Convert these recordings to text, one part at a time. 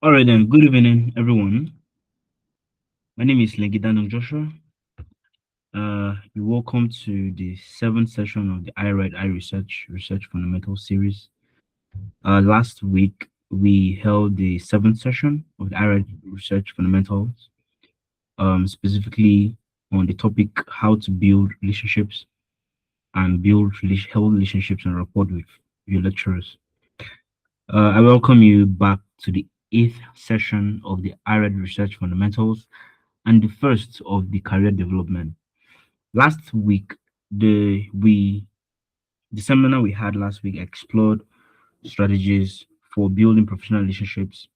All right then. Good evening, everyone. My name is Legidano Joshua. You're welcome to the seventh session of the I Read I Research Fundamental series. Last week we held the seventh session of the I Read Research Fundamentals, specifically on the topic how to build relationships and build healthy relationships and rapport with your lecturers. I welcome you back to the eighth session of the I Read Research Fundamentals and the first of the career development. Last week, the seminar we had last week explored strategies for building professional relationships,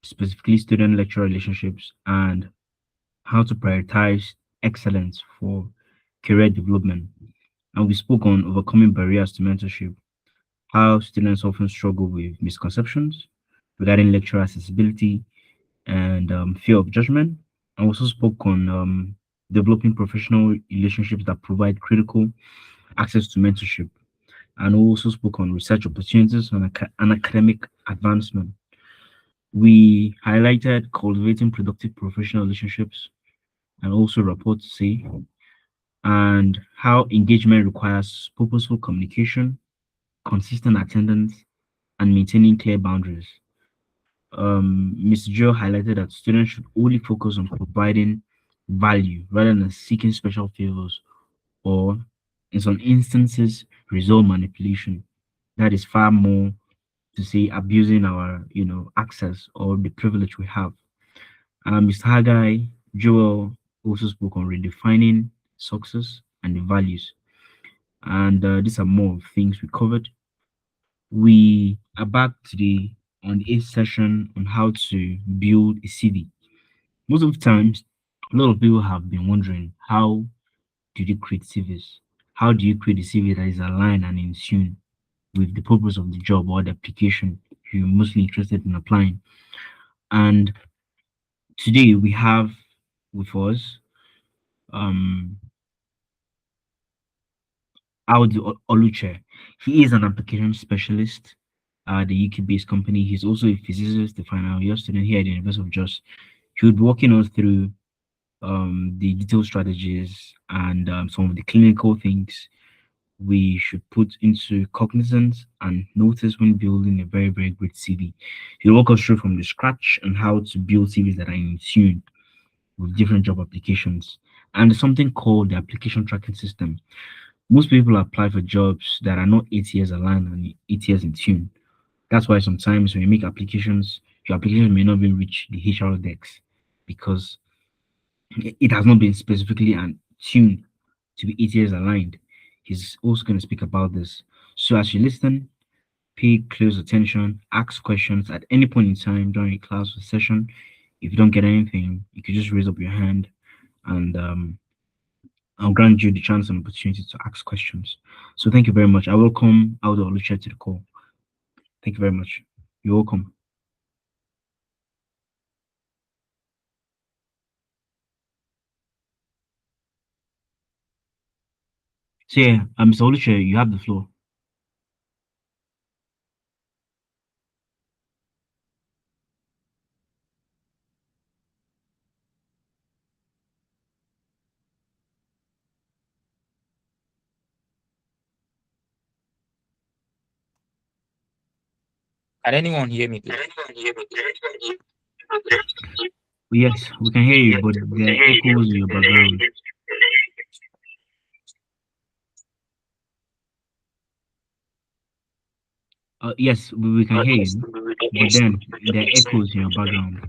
specifically student lecturer relationships, and how to prioritize excellence for career development. And we spoke on overcoming barriers to mentorship, how students often struggle with misconceptions regarding lecturer accessibility and fear of judgment. I also spoke on developing professional relationships that provide critical access to mentorship, and also spoke on research opportunities and academic advancement. We highlighted cultivating productive professional relationships and also rapport to say, and how engagement requires purposeful communication, consistent attendance, and maintaining clear boundaries. Mr. Joe highlighted that students should only focus on providing value rather than seeking special favors or, in some instances, result manipulation. That is far more to say abusing our, access or the privilege we have. Mr. Haggai, Joel also spoke on redefining success and the values. And these are more of things we covered. We are back today on the eighth session on how to build a CV. Most of the times, a lot of people have been wondering how do you create CVs? How do you create a CV that is aligned and in tune with the purpose of the job or the application you're mostly interested in applying? And today we have with us um Audu Oluche. He is an application specialist at the UK-based company. He's also a physicist, the final year student here at the University of Jos. He would be walking us through the detailed strategies and some of the clinical things we should put into cognizance and notice when building a very, very great CV. He'll walk us through from the scratch and how to build CVs that are in tune with different job applications. And there's something called the application tracking system. Most people apply for jobs that are not ATS aligned and ATS in tune. That's why sometimes when you make applications, your application may not even reach the HR decks because it has not been specifically and tuned to be ATS aligned. He's also going to speak about this. So as you listen, pay close attention, ask questions at any point in time during a class or session. If you don't get anything, you could just raise up your hand and I'll grant you the chance and opportunity to ask questions. So thank you very much. I welcome Aldo Oluche to the call. Thank you very much. You're welcome. So yeah, Mr. Oluche, you have the floor. Can anyone hear me, please? Yes, we can hear you, but there are echoes in your background. Yes, we can hear you, but then there are echoes in your background.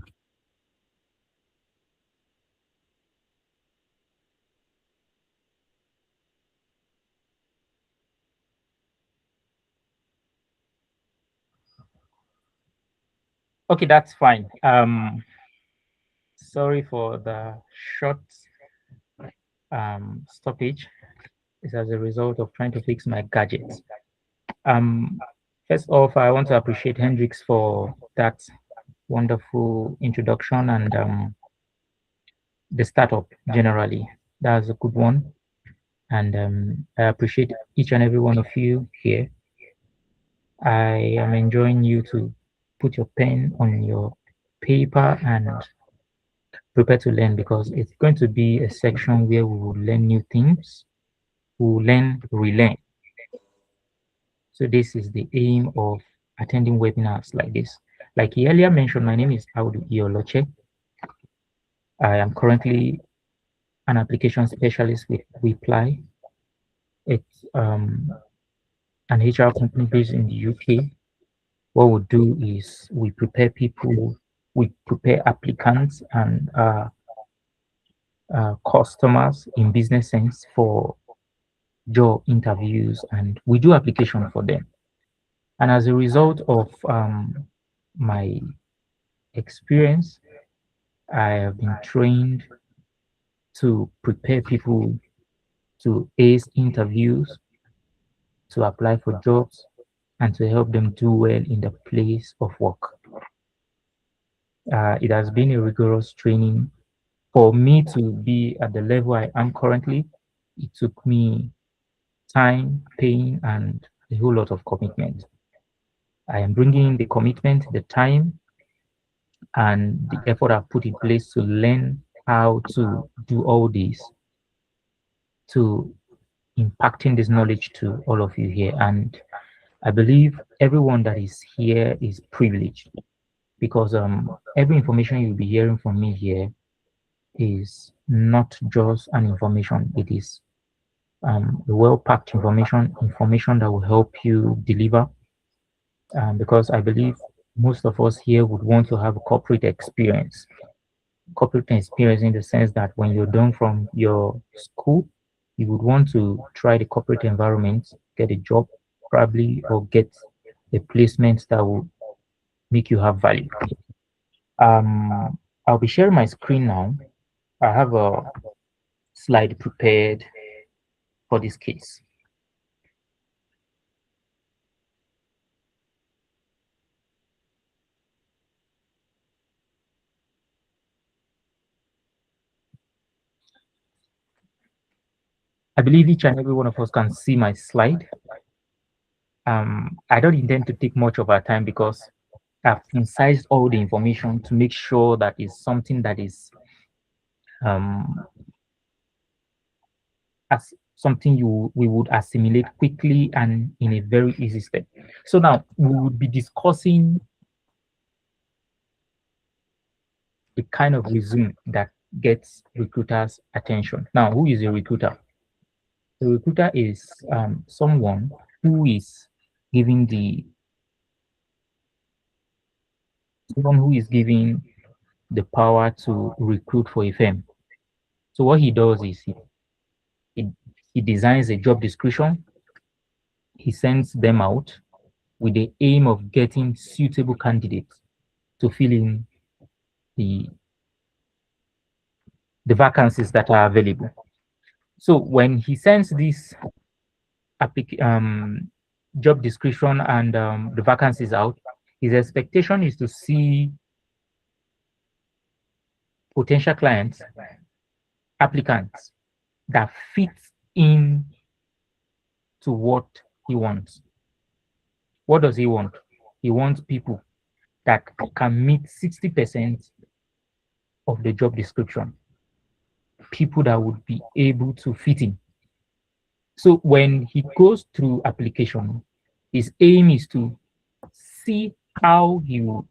Okay, that's fine. Sorry for the short stoppage. It's as a result of trying to fix my gadgets. Um, First off, I want to appreciate Hendrix for that wonderful introduction and the startup generally. That's a good one. And I appreciate each and every one of you here. I am enjoying you to put your pen on your paper and prepare to learn, because it's going to be a section where we will learn new things. We will learn, relearn. So this is the aim of attending webinars like this. Like he earlier mentioned, my name is Audu Ioloche. I am currently an application specialist with WePly. It's an HR company based in the UK. What we do is we prepare people, we prepare applicants and customers in business sense for job interviews, and we do application for them. And as a result of my experience, I have been trained to prepare people to ace interviews, to apply for jobs, and to help them do well in the place of work. It has been a rigorous training. For me to be at the level I am currently, it took me time, pain, and a whole lot of commitment. I am bringing the commitment, the time, and the effort I've put in place to learn how to do all this, to impacting this knowledge to all of you here. And I believe everyone that is here is privileged, because every information you'll be hearing from me here is not just an information. It is a well-packed information that will help you deliver. Because I believe most of us here would want to have a corporate experience. Corporate experience in the sense that when you're done from your school, you would want to try the corporate environment, get a job probably, or get a placement that will make you have value. I'll be sharing my screen now. I have a slide prepared for this case. I believe each and every one of us can see my slide. I don't intend to take much of our time because I've incised all the information to make sure that it's something that is as something we would assimilate quickly and in a very easy step. So now we would be discussing the kind of resume that gets recruiters' attention. Now, who is a recruiter? A recruiter is someone who is giving the power to recruit for a firm. So what he does is he designs a job description, he sends them out with the aim of getting suitable candidates to fill in the vacancies that are available. So when he sends this job description and the vacancies out, his expectation is to see potential clients, applicants that fit in to what he wants. What does he want? He wants people that can meet 60% of the job description, people that would be able to fit in. So when he goes through application, his aim is to see how he will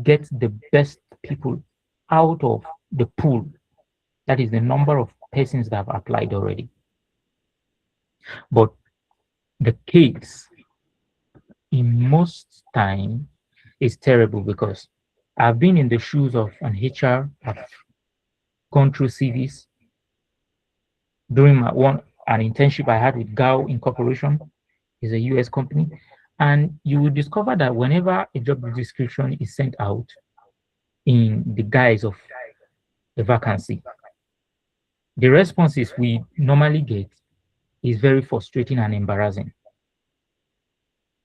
get the best people out of the pool. That is the number of persons that have applied already. But the case in most time is terrible, because I've been in the shoes of an HR. I've gone through CVs during an internship I had with GAO Incorporation, is a US company, and you will discover that whenever a job description is sent out in the guise of a vacancy, the responses we normally get is very frustrating and embarrassing.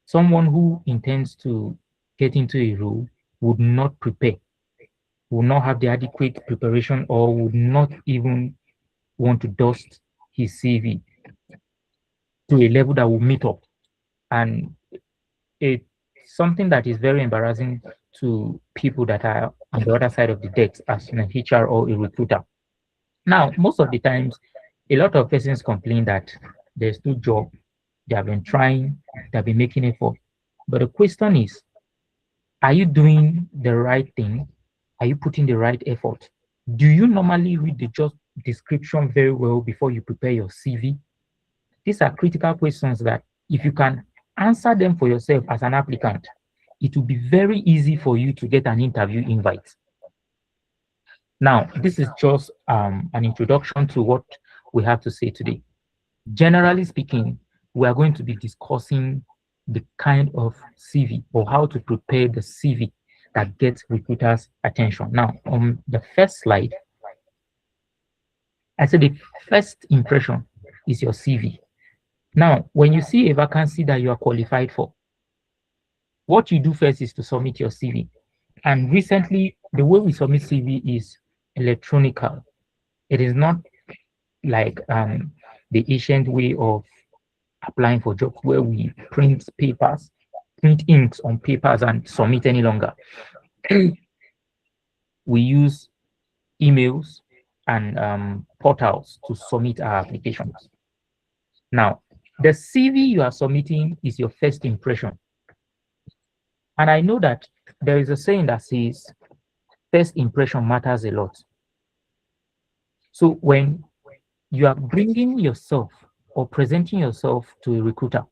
Someone who intends to get into a role would not prepare, would not have the adequate preparation, or would not even want to dust his CV to a level that will meet up. And it's something that is very embarrassing to people that are on the other side of the desk as an HR or a recruiter. Now, most of the times, a lot of persons complain that there's no job. They have been trying, they have been making effort. But the question is, are you doing the right thing? Are you putting the right effort? Do you normally read the job description very well before you prepare your CV? These are critical questions that if you can answer them for yourself as an applicant, it will be very easy for you to get an interview invite. Now, this is just an introduction to what we have to say today. Generally speaking, we are going to be discussing the kind of CV or how to prepare the CV that gets recruiters' attention. Now, on the first slide, I said the first impression is your CV. Now, when you see a vacancy that you are qualified for, what you do first is to submit your CV. And recently, the way we submit CV is electronical. It is not like the ancient way of applying for jobs where we print papers, print inks on papers and submit any longer. We use emails and portals to submit our applications. Now, the CV you are submitting is your first impression. And I know that there is a saying that says, first impression matters a lot. So when you are bringing yourself or presenting yourself to a recruiter,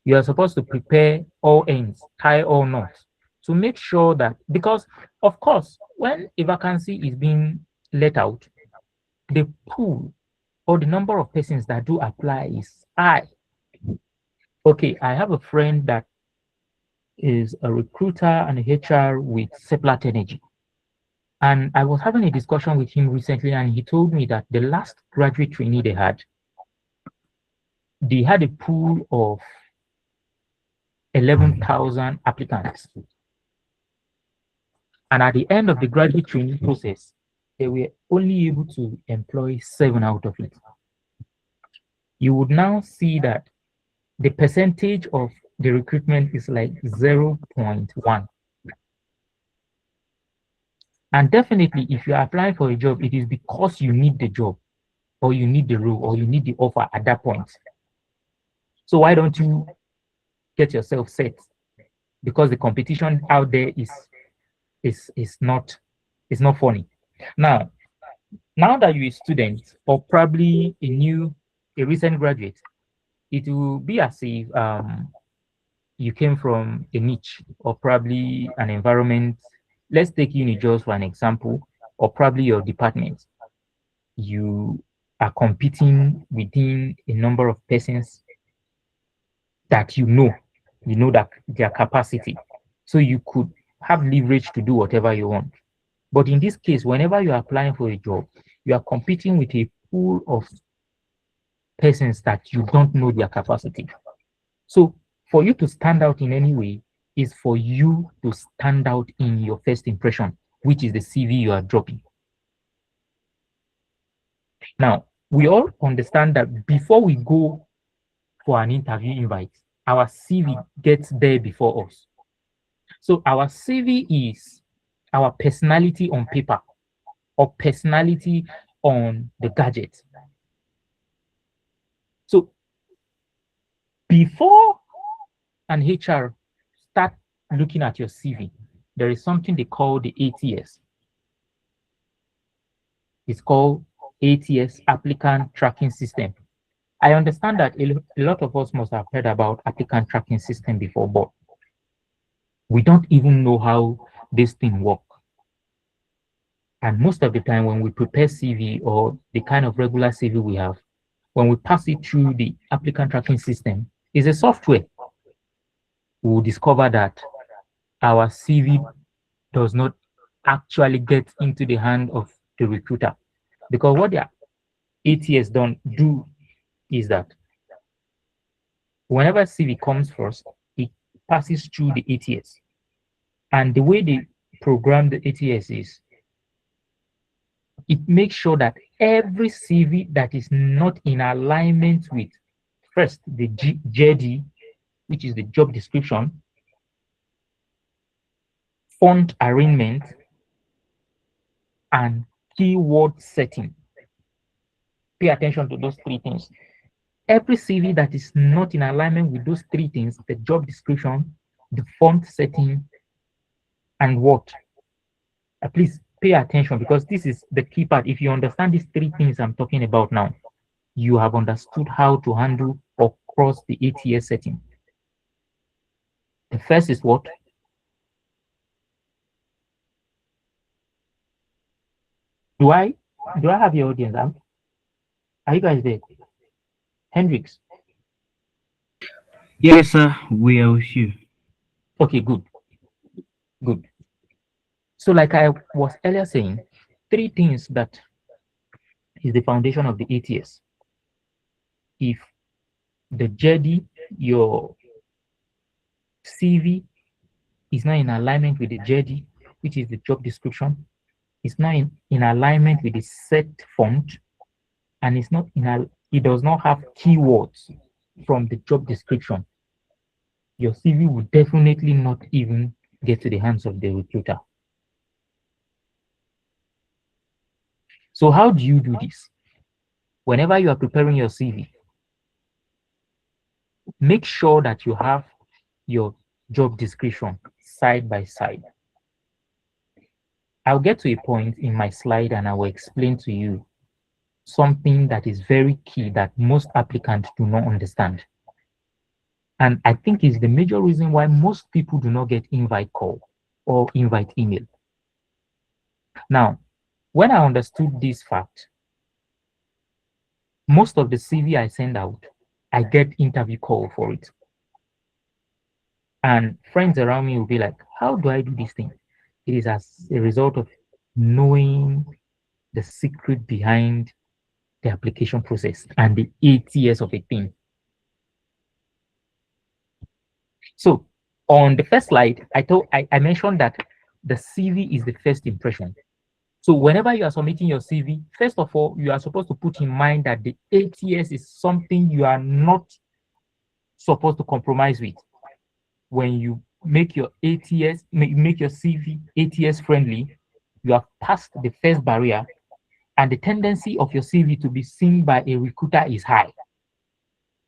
you are supposed to prepare all ends, tie all knots, to make sure that, because of course, when a vacancy is being let out, the pool or the number of persons that do apply is high. Okay, I have a friend that is a recruiter and a HR with Seplat Energy. And I was having a discussion with him recently, and he told me that the last graduate trainee they had a pool of 11,000 applicants. And at the end of the graduate training process, they were only able to employ 7 out of it. You would now see that the percentage of the recruitment is like 0.1. And definitely, if you are applying for a job, it is because you need the job, or you need the role, or you need the offer at that point. So why don't you get yourself set? Because the competition out there is not funny. Now that you're a student or probably a recent graduate, it will be as if you came from a niche or probably an environment. Let's take uni just for an example, or probably your department. You are competing within a number of persons that you know that their capacity. So you could have leverage to do whatever you want. But in this case, whenever you're applying for a job, you are competing with a pool of persons that you don't know their capacity. So for you to stand out in any way is for you to stand out in your first impression, which is the CV you are dropping. Now, we all understand that before we go for an interview invite, our CV gets there before us. So our CV is our personality on paper or personality on the gadget. So before an HR start looking at your CV, there is something they call the ATS. It's called ATS Applicant Tracking System. I understand that a lot of us must have heard about applicant tracking system before, but we don't even know how this thing works. And most of the time when we prepare CV or the kind of regular CV we have, when we pass it through the applicant tracking system, is a software. We will discover that our CV does not actually get into the hand of the recruiter, because what the ATS don't do is that whenever CV comes first, it passes through the ATS. And the way they program the ATS is, it makes sure that every CV that is not in alignment with first the JD, which is the job description, font arrangement, and keyword setting. Pay attention to those three things. Every CV that is not in alignment with those three things, the job description, the font setting, and what? Please pay attention, because this is the key part. If you understand these three things I'm talking about now, you have understood how to handle or cross the ATS setting. The first is what? Do I have your audience? Are you guys there? Hendrix? Yes, sir. We are with you. Okay, good. Good. So like I was earlier saying, three things that is the foundation of the ATS. If the JD, your CV, is not in alignment with the JD, which is the job description, it's not in alignment with the set font, and it does not have keywords from the job description, your CV will definitely not even get to the hands of the recruiter. So how do you do this? Whenever you are preparing your CV, make sure that you have your job description side by side. I'll get to a point in my slide and I will explain to you something that is very key that most applicants do not understand. And I think is the major reason why most people do not get invite call or invite email. Now, when I understood this fact, most of the CV I send out, I get interview call for it. And friends around me will be like, how do I do this thing? It is as a result of knowing the secret behind the application process and the ATS of a thing. So on the first slide, I mentioned that the CV is the first impression. So whenever you are submitting your CV, first of all, you are supposed to put in mind that the ATS is something you are not supposed to compromise with. When you make your ATS, make your CV ATS friendly, you have passed the first barrier, and the tendency of your CV to be seen by a recruiter is high,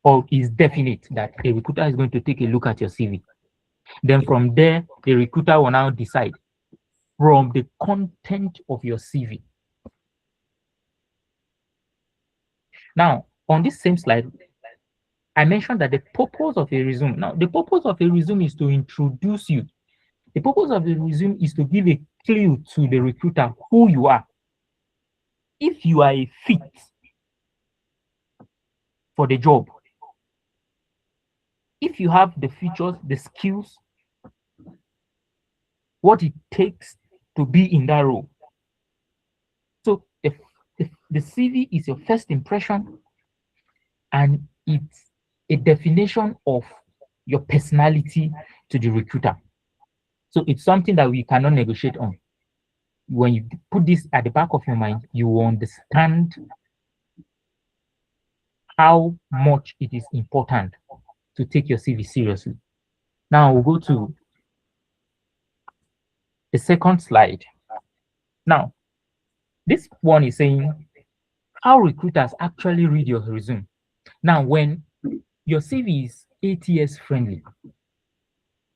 or is definite that a recruiter is going to take a look at your CV. Then from there, the recruiter will now decide from the content of your CV. Now, on this same slide, I mentioned that the purpose of a resume. Now, the purpose of a resume is to introduce you. The purpose of the resume is to give a clue to the recruiter who you are. If you are a fit for the job, if you have the features, the skills, what it takes to be in that role. So the CV is your first impression, and it's a definition of your personality to the recruiter. So it's something that we cannot negotiate on. When you put this at the back of your mind, you will understand how much it is important to take your CV seriously. Now we'll go to the second slide. Now, this one is saying how recruiters actually read your resume. Now, when your CV is ATS friendly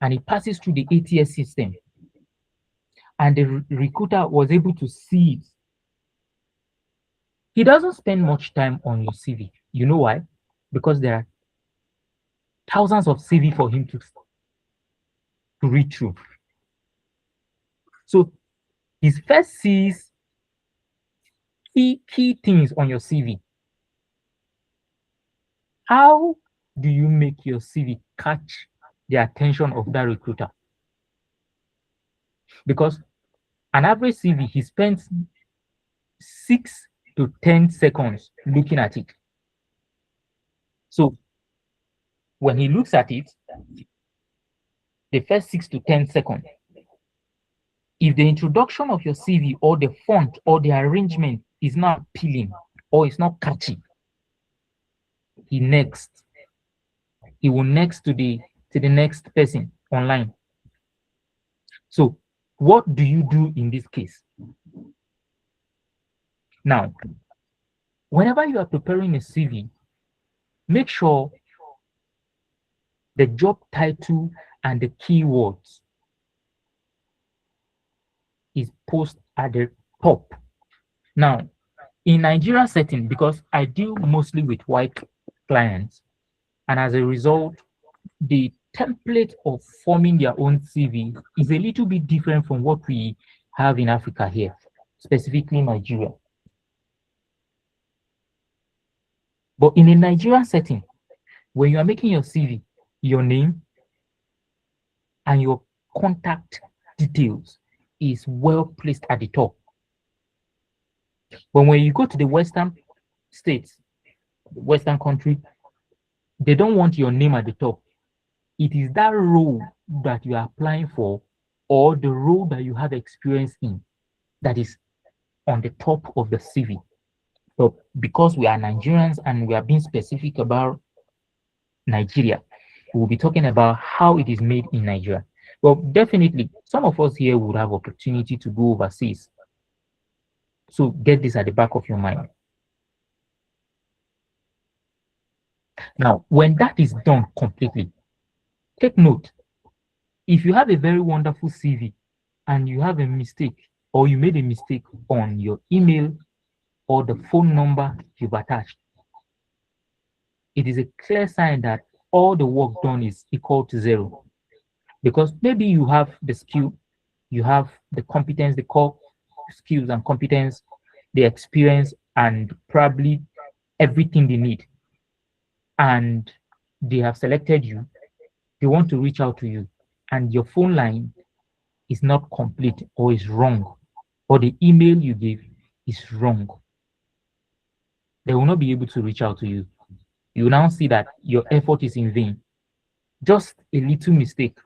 and it passes through the ATS system, and the recruiter was able to see it, he doesn't spend much time on your CV. You know why? Because there are thousands of CV for him to read through. So he first sees key things on your CV. How do you make your CV catch the attention of that recruiter? Because an average CV, he spends 6 to 10 seconds looking at it. So when he looks at it, the first 6 to 10 seconds, if the introduction of your CV or the font or the arrangement is not appealing or it's not catchy, he will next to the next person online. So what do you do in this case? Now, whenever you are preparing a CV, make sure the job title and the keywords is posted at the top. Now, in Nigeria setting, because I deal mostly with white clients, and as a result, the template of forming their own CV is a little bit different from what we have in Africa here, specifically Nigeria. But in a Nigerian setting, when you are making your CV, your name and your contact details is well placed at the top. But when you go to the Western states, the Western country, they don't want your name at the top. It is that role that you are applying for or the role that you have experience in that is on the top of the CV. But because we are Nigerians and we are being specific about Nigeria, we'll be talking about how it is made in Nigeria. Well, definitely, some of us here would have opportunity to go overseas. So get this at the back of your mind. Now, when that is done completely, take note. If you have a very wonderful CV and you have a mistake or you made a mistake on your email or the phone number you've attached, it is a clear sign that all the work done is equal to zero. Because maybe you have the skill, you have the competence, the core skills and competence, the experience, and probably everything they need. And they have selected you, they want to reach out to you, and your phone line is not complete or is wrong, or the email you gave is wrong. They will not be able to reach out to you. You now see that your effort is in vain. Just a little mistake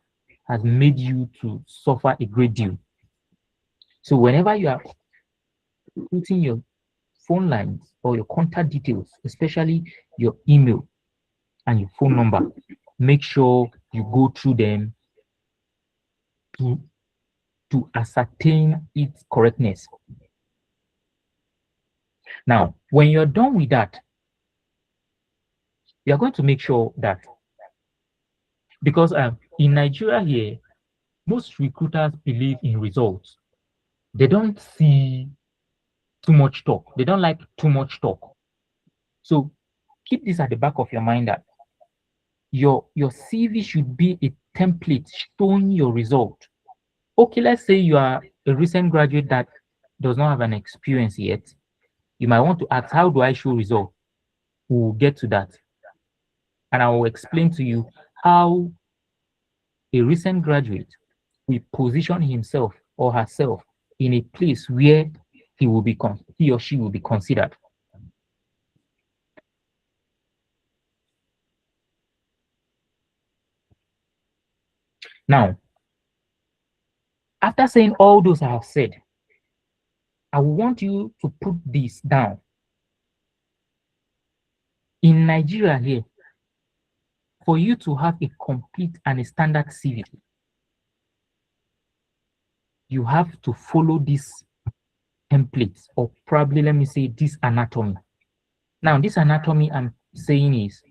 has made you to suffer a great deal. So whenever you are putting your phone lines or your contact details, especially your email and your phone number, make sure you go through them to ascertain its correctness. Now, when you're done with that, you're going to make sure that, because in Nigeria here, most recruiters believe in results. They don't see too much talk. They don't like too much talk. So keep this at the back of your mind that your CV should be a template showing your result. Okay, let's say you are a recent graduate that does not have an experience yet. You might want to ask, how do I show result? We'll get to that. And I will explain to you how a recent graduate will position himself or herself in a place where he or she will be considered. Now, after saying all those I have said, I want you to put this down. In Nigeria here, for you to have a complete and a standard CV, you have to follow this template, or probably let me say this anatomy. Now, this anatomy I'm saying is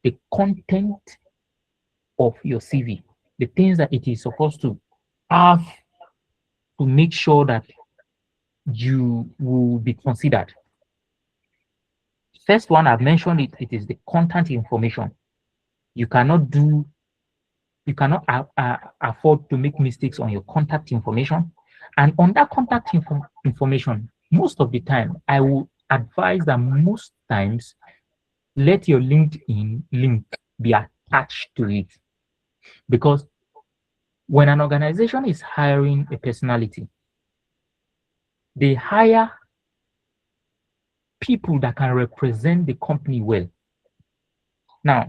the content of your CV, the things that it is supposed to have to make sure that you will be considered. First one, I've mentioned it, it is the content information. You cannot afford to make mistakes on your contact information. And on that contact information, most of the time, I will advise that most times, let your LinkedIn link be attached to it. Because when an organization is hiring a personality, they hire people that can represent the company well. Now,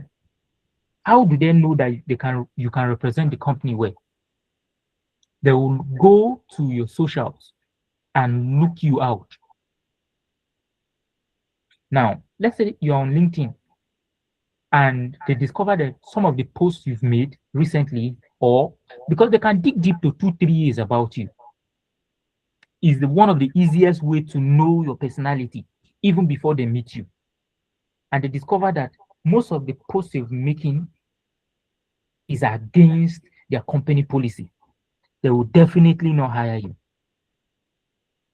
how do they know that you can represent the company well? They will go to your socials and look you out. Now, let's say you're on LinkedIn and they discover that some of the posts you've made recently, or because they can dig deep to 2-3 years about you. is one of the easiest way to know your personality, even before they meet you. And they discover that most of the posts you're making is against their company policy. They will definitely not hire you.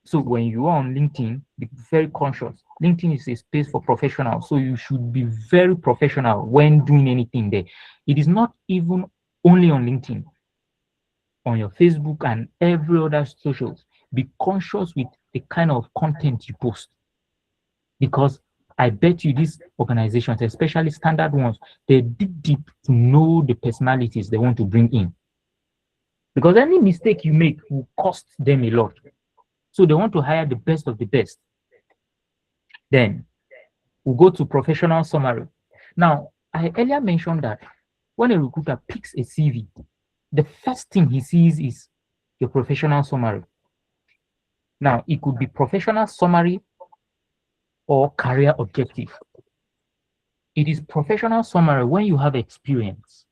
So when you are on LinkedIn, be very conscious. LinkedIn is a space for professionals, so you should be very professional when doing anything there. It is not even only on LinkedIn, on your Facebook and every other socials. Be conscious with the kind of content you post, because I bet you these organizations, especially standard ones, they dig deep to know the personalities they want to bring in. Because any mistake you make will cost them a lot. So they want to hire the best of the best. Then we'll go to professional summary. Now, I earlier mentioned that when a recruiter picks a CV, the first thing he sees is your professional summary. Now, it could be professional summary or career objective. It is professional summary when you have experience,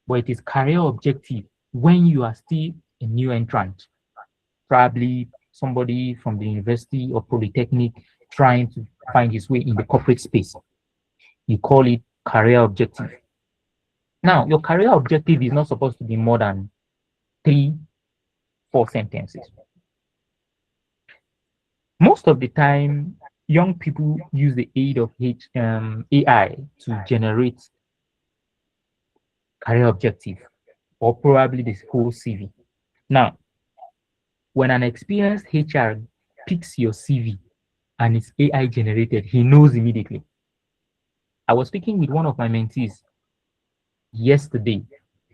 but it is career objective when you are still a new entrant, probably somebody from the university or polytechnic trying to find his way in the corporate space. You call it career objective. Now, your career objective is not supposed to be more than 3, 4 sentences. Most of the time, young people use the aid of AI to generate career objective, or probably this whole CV. Now, when an experienced HR picks your CV and it's AI generated, he knows immediately. I was speaking with one of my mentees yesterday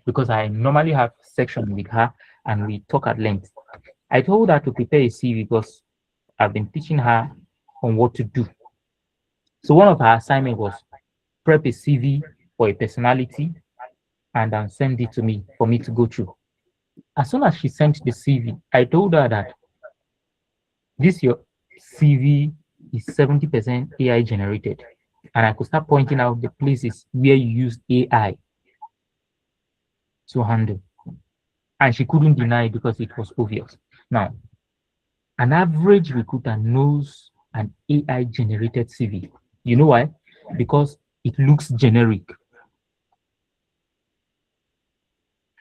because I normally have section with her and we talk at length. I told her to prepare a CV because I've been teaching her on what to do. So one of her assignment was prep a CV for a personality and then send it to me for me to go through. As soon as she sent the CV, I told her that this your CV is 70% AI generated. And I could start pointing out the places where you use AI to handle. And she couldn't deny it because it was obvious. Now, an average recruiter knows an AI generated CV. You know why? Because it looks generic.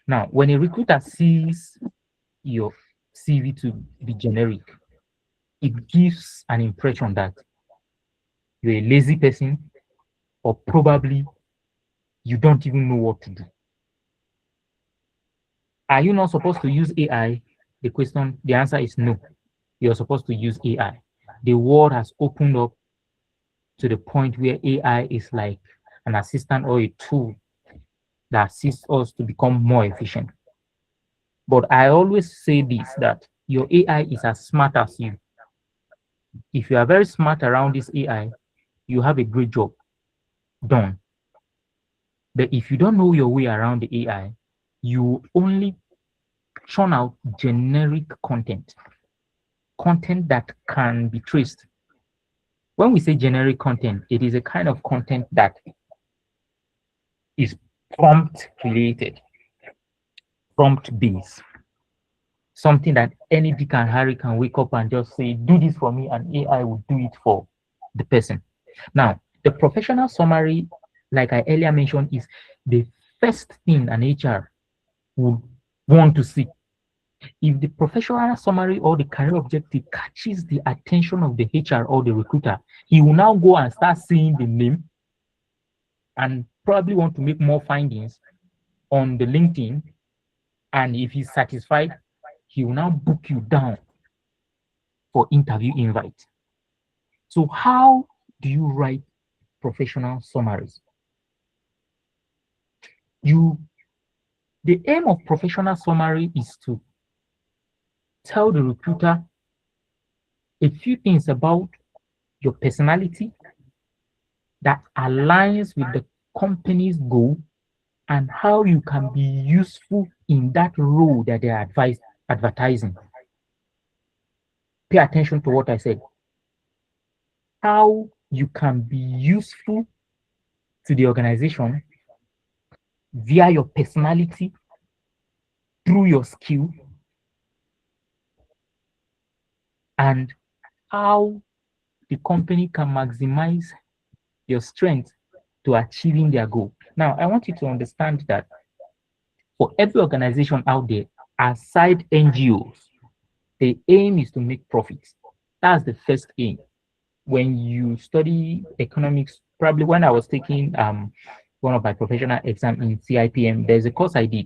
Now, when a recruiter sees your CV to be generic, it gives an impression that you're a lazy person, or probably you don't even know what to do. Are you not supposed to use AI? The answer is no. You're supposed to use AI. The world has opened up to the point where AI is like an assistant or a tool that assists us to become more efficient. But I always say this, that your AI is as smart as you. If you are very smart around this AI, you have a great job done. But if you don't know your way around the AI, you only churn out generic content that can be traced. When we say generic content, it is a kind of content that is prompt related, prompt based, something that any Dick and Harry can wake up and just say, do this for me, and AI will do it for the person. Now, the professional summary, like I earlier mentioned, is the first thing an HR would want to see. If the professional summary or the career objective catches the attention of the HR or the recruiter, he will now go and start seeing the name and probably want to make more findings on the LinkedIn. And if he's satisfied, he will now book you down for interview invite. So how do you write professional summaries? The aim of professional summary is to tell the recruiter a few things about your personality that aligns with the company's goal and how you can be useful in that role that they are advertising. Pay attention to what I said. How you can be useful to the organization via your personality, through your skill, and how the company can maximize your strength to achieving their goal. Now, I want you to understand that for every organization out there, aside NGOs, the aim is to make profits. That's the first aim. When you study economics, probably when I was taking one of my professional exam in CIPM, there's a course I did,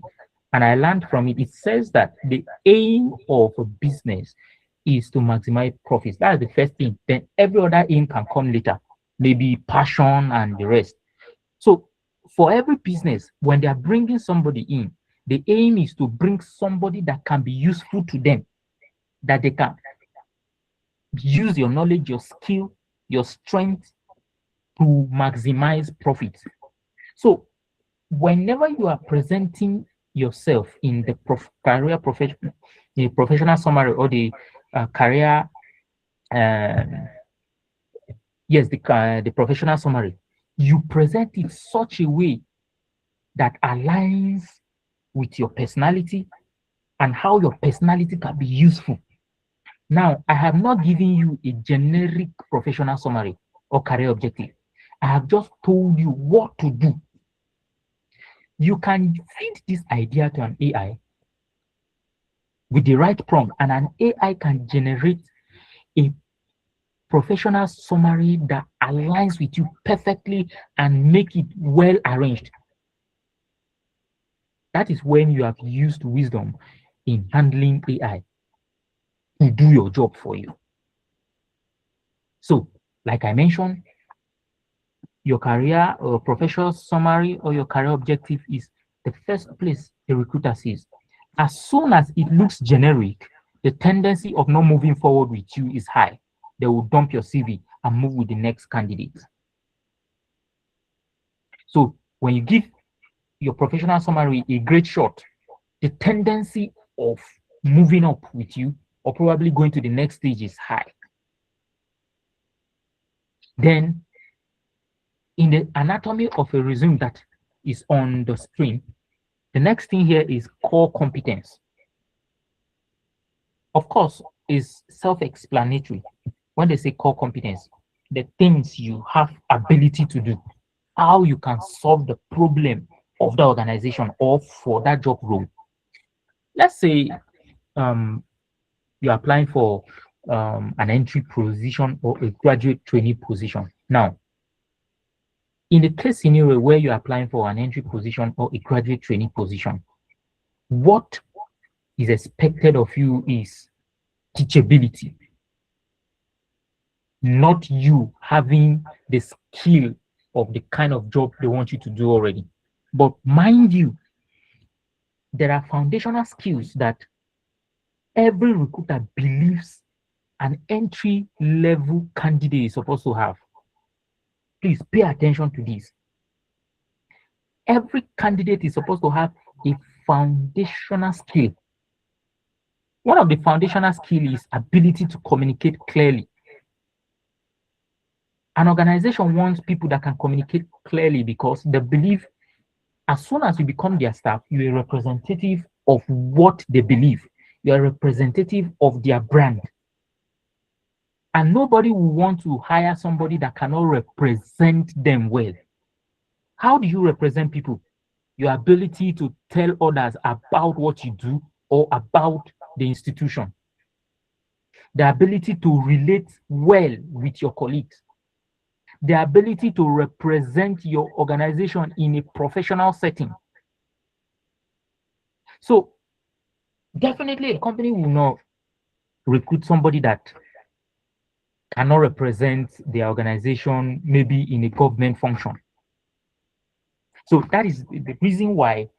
and I learned from it. It says that the aim of a business is to maximize profits. That's the first thing. Then every other aim can come later, maybe passion and the rest. So for every business, when they are bringing somebody in, the aim is to bring somebody that can be useful to them, that they can use your knowledge, your skill, your strength to maximize profit. So whenever you are presenting yourself in the professional summary or the career, yes, the professional summary, you present it such a way that aligns with your personality and how your personality can be useful. Now, I have not given you a generic professional summary or career objective. I have just told you what to do. You can feed this idea to an AI with the right prompt, and an AI can generate a professional summary that aligns with you perfectly and make it well arranged. That is when you have used wisdom in handling AI to do your job for you. So, like I mentioned, your career or professional summary or your career objective is the first place a recruiter sees. As soon as it looks generic, the tendency of not moving forward with you is high. They will dump your CV and move with the next candidate. So when you give your professional summary a great shot, the tendency of moving up with you or probably going to the next stage is high. Then in the anatomy of a resume that is on the screen, the next thing here is core competence. Of course, is self-explanatory. When they say core competence, the things you have ability to do, how you can solve the problem of the organization or for that job role. Let's say you're applying for an entry position or a graduate trainee position. Now, in the case scenario where you're applying for an entry position or a graduate trainee position, what is expected of you is teachability, not you having the skill of the kind of job they want you to do already. But mind you, there are foundational skills that every recruiter believes an entry level candidate is supposed to have. Please pay attention to this. Every candidate is supposed to have a foundational skill. One of the foundational skills is ability to communicate clearly. An organization wants people that can communicate clearly because they believe as soon as you become their staff, you're a representative of what they believe. You're a representative of their brand. And nobody will want to hire somebody that cannot represent them well. How do you represent people? Your ability to tell others about what you do or about the institution. The ability to relate well with your colleagues. The ability to represent your organization in a professional setting. So definitely a company will not recruit somebody that cannot represent their organization maybe in a government function. So that is the reason why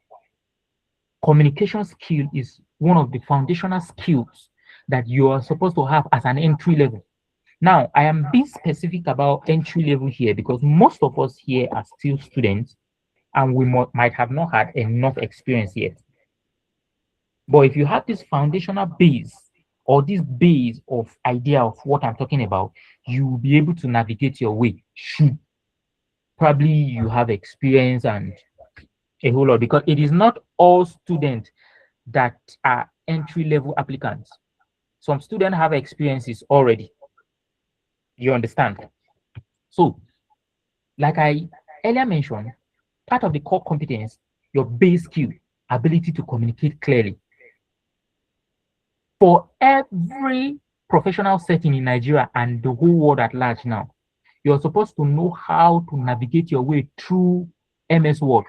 communication skill is one of the foundational skills that you are supposed to have as an entry level. Now, I am being specific about entry level here because most of us here are still students and we might have not had enough experience yet. But if you have this foundational base or this base of idea of what I'm talking about, you will be able to navigate your way. Should probably you have experience and a whole lot, because it is not all students that are entry level applicants. some students have experiences already. You understand? So, like I earlier mentioned, part of the core competence, your base skill, ability to communicate clearly. For every professional setting in Nigeria and the whole world at large now, you're supposed to know how to navigate your way through MS Word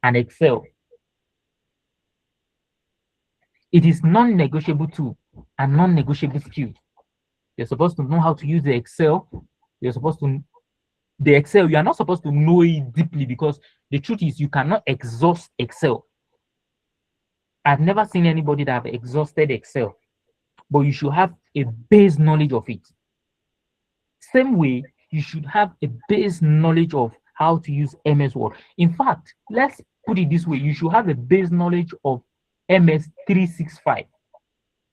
and Excel. It is non-negotiable tool and non-negotiable skill. You're supposed to know how to use the Excel. You're supposed to the Excel, you are not supposed to know it deeply, because the truth is you cannot exhaust Excel. I've never seen anybody that have exhausted Excel, but you should have a base knowledge of it. Same way, you should have a base knowledge of how to use MS Word. In fact, let's put it this way, you should have a base knowledge of MS 365.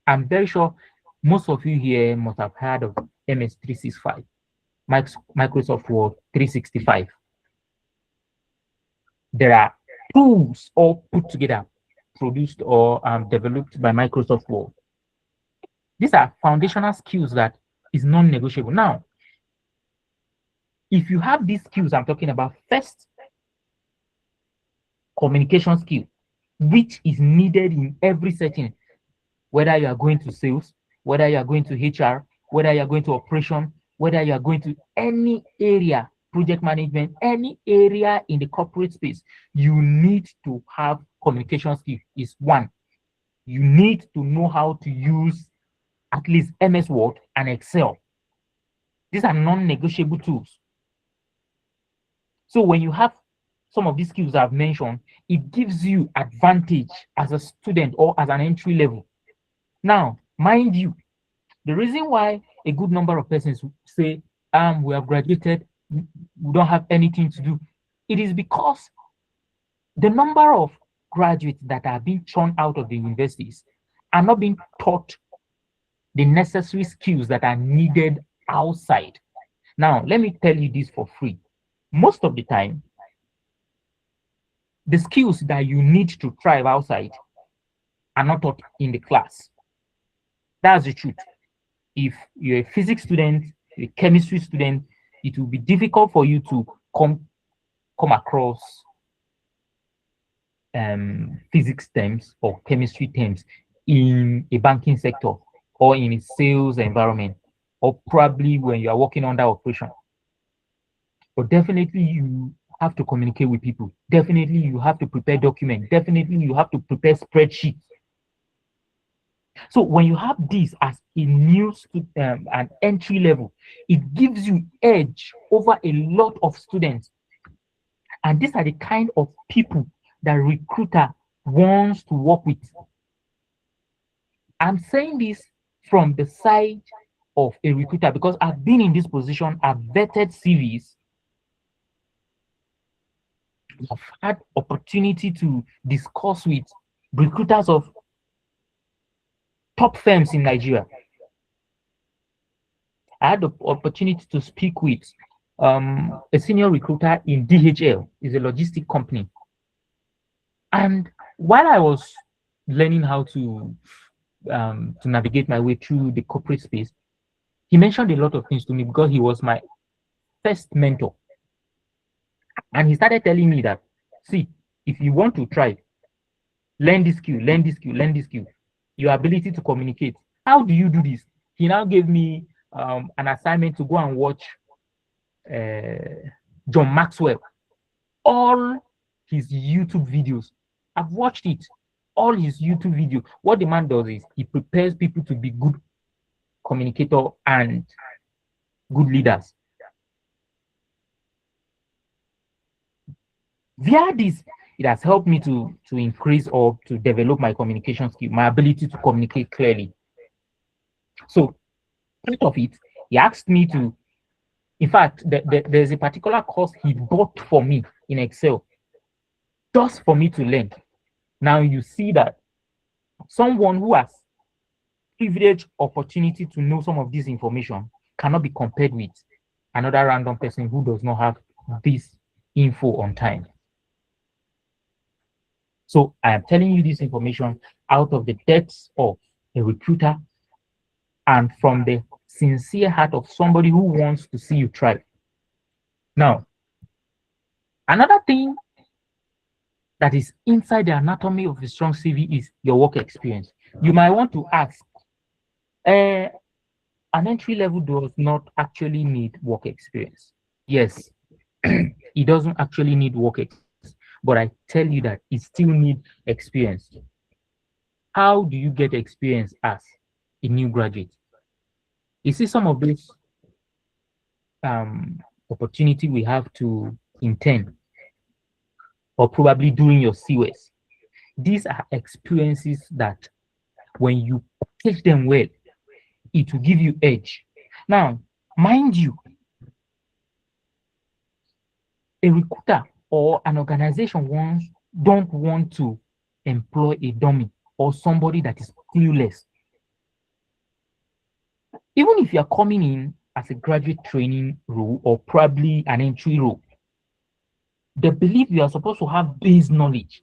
I'm very sure most of you here must have heard of MS 365, Microsoft Word 365. There are tools all put together, produced or developed by Microsoft Word. These are foundational skills that is non-negotiable. Now, if you have these skills I'm talking about, first, communication skill, which is needed in every setting, whether you are going to sales, whether you are going to HR, whether you are going to operation, whether you are going to any area, project management, any area in the corporate space, you need to have communication skill. Is one. You need to know how to use at least MS Word and Excel. These are non-negotiable tools. So when you have some of these skills I've mentioned, it gives you advantage as a student or as an entry level. Now, mind you, the reason why a good number of persons say, we have graduated, we don't have anything to do, it is because the number of graduates that are being churned out of the universities are not being taught the necessary skills that are needed outside. Now, let me tell you this for free. Most of the time, the skills that you need to thrive outside are not taught in the class. That's the truth. If you're a physics student, a chemistry student, it will be difficult for you to come across physics terms or chemistry terms in a banking sector or in a sales environment, or probably when you are working under operation. But definitely you have to communicate with people. Definitely you have to prepare documents. Definitely you have to prepare spreadsheets. So when you have this as a new an entry level, it gives you edge over a lot of students. And these are the kind of people that recruiter wants to work with. I'm saying this from the side of a recruiter because I've been in this position, I've vetted CVs, I've had opportunity to discuss with recruiters of top firms in Nigeria. I had the opportunity to speak with a senior recruiter in DHL, is a logistic company. And while I was learning how to navigate my way through the corporate space, he mentioned a lot of things to me because he was my first mentor. And he started telling me that, see, if you want to thrive, learn this skill, learn this skill, learn this skill, your ability to communicate. How do you do this? He now gave me an assignment to go and watch John Maxwell, all his YouTube videos. I've watched it, all his YouTube videos. What the man does is he prepares people to be good communicator and good leaders. Via this, it has helped me to increase or to develop my communication skill, my ability to communicate clearly. So part of it, he asked me to, in fact, there's a particular course he bought for me in Excel just for me to learn. Now you see that someone who has privileged opportunity to know some of this information cannot be compared with another random person who does not have this info on time. So I am telling you this information out of the depths of a recruiter and from the sincere heart of somebody who wants to see you thrive. Now, another thing that is inside the anatomy of a strong CV is your work experience. You might want to ask, an entry level does not actually need work experience. Yes, it doesn't actually need work experience, but I tell you that it still needs experience. How do you get experience as a new graduate? You see some of these opportunity we have to intern, or probably during your COS. These are experiences that when you teach them well, it will give you edge. Now, mind you, a recruiter or an organization don't want to employ a dummy or somebody that is clueless. Even if you are coming in as a graduate training role or probably an entry role, they believe you are supposed to have base knowledge.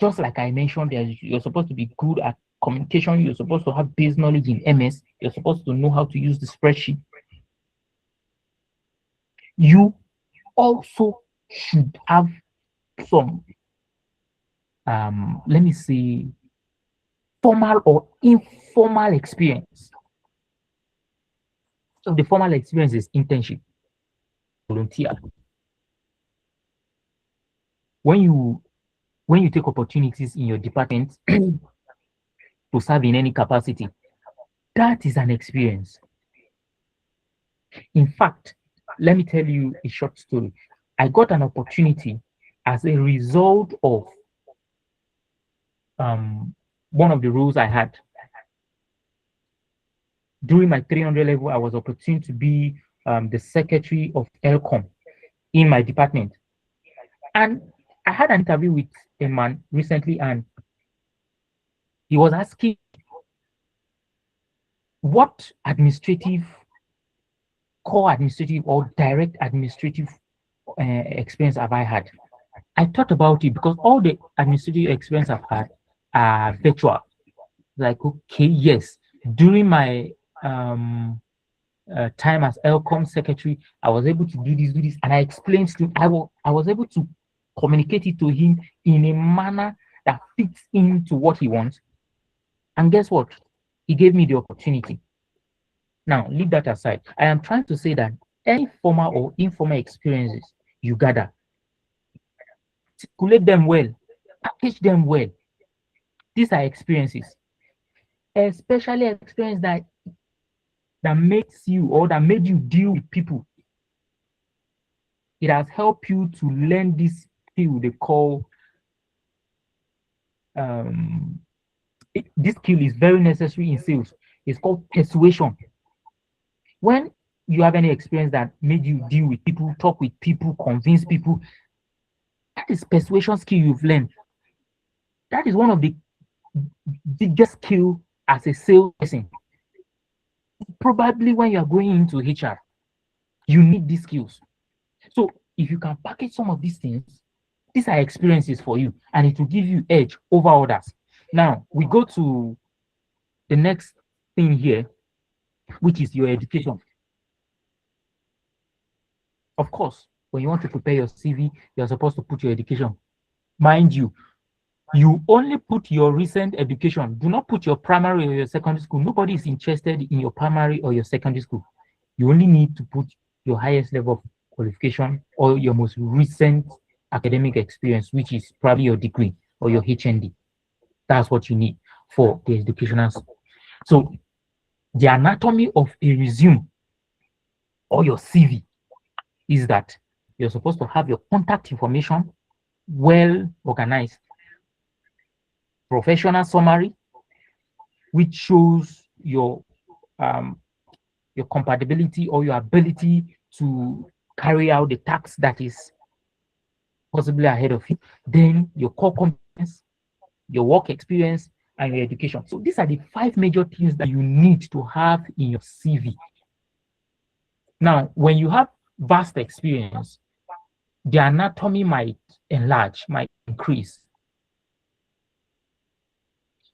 Just like I mentioned, you're supposed to be good at communication, you're supposed to have base knowledge in MS, you're supposed to know how to use the spreadsheet. You also should have some, let me say, formal or informal experience. So the formal experience is internship, volunteer. When you take opportunities in your department to serve in any capacity, that is an experience. In fact, let me tell you a short story. I got an opportunity as a result of one of the roles I had. During my 300 level, I was opportune to be the secretary of ELCOM in my department. And I had an interview with a man recently, and he was asking what core administrative or direct administrative experience have I had. I thought about it because all the administrative experience I've had are virtual. Like, okay, yes, during my time as ELCOM secretary, I was able to do this, and I explained to him, I was able to communicate it to him in a manner that fits into what he wants. And guess what? He gave me the opportunity. Now, leave that aside. I am trying to say that any formal or informal experiences you gather, articulate them well, package them well. These are experiences, especially experience that makes you or that made you deal with people. It has helped you to learn this skill they call this skill is very necessary in sales. It's called persuasion. When you have any experience that made you deal with people, talk with people, convince people, that is persuasion skill you've learned. That is one of the biggest skill as a salesperson. Probably when you are going into HR, you need these skills. So if you can package some of these things, these are experiences for you, and it will give you edge over others. Now we go to the next thing here, which is your education. Of course, when you want to prepare your CV, you're supposed to put your education. Mind you, you only put your recent education. Do not put your primary or your secondary school. Nobody is interested in your primary or your secondary school. You only need to put your highest level of qualification or your most recent academic experience, which is probably your degree or your HND. That's what you need for the educational. So the anatomy of a resume or your CV is that you're supposed to have your contact information well organized, professional summary, which shows your compatibility or your ability to carry out the task that is possibly ahead of you. Then your core competence, your work experience, and your education. So these are the 5 major things that you need to have in your CV. Now, when you have vast experience, the anatomy might enlarge, might increase.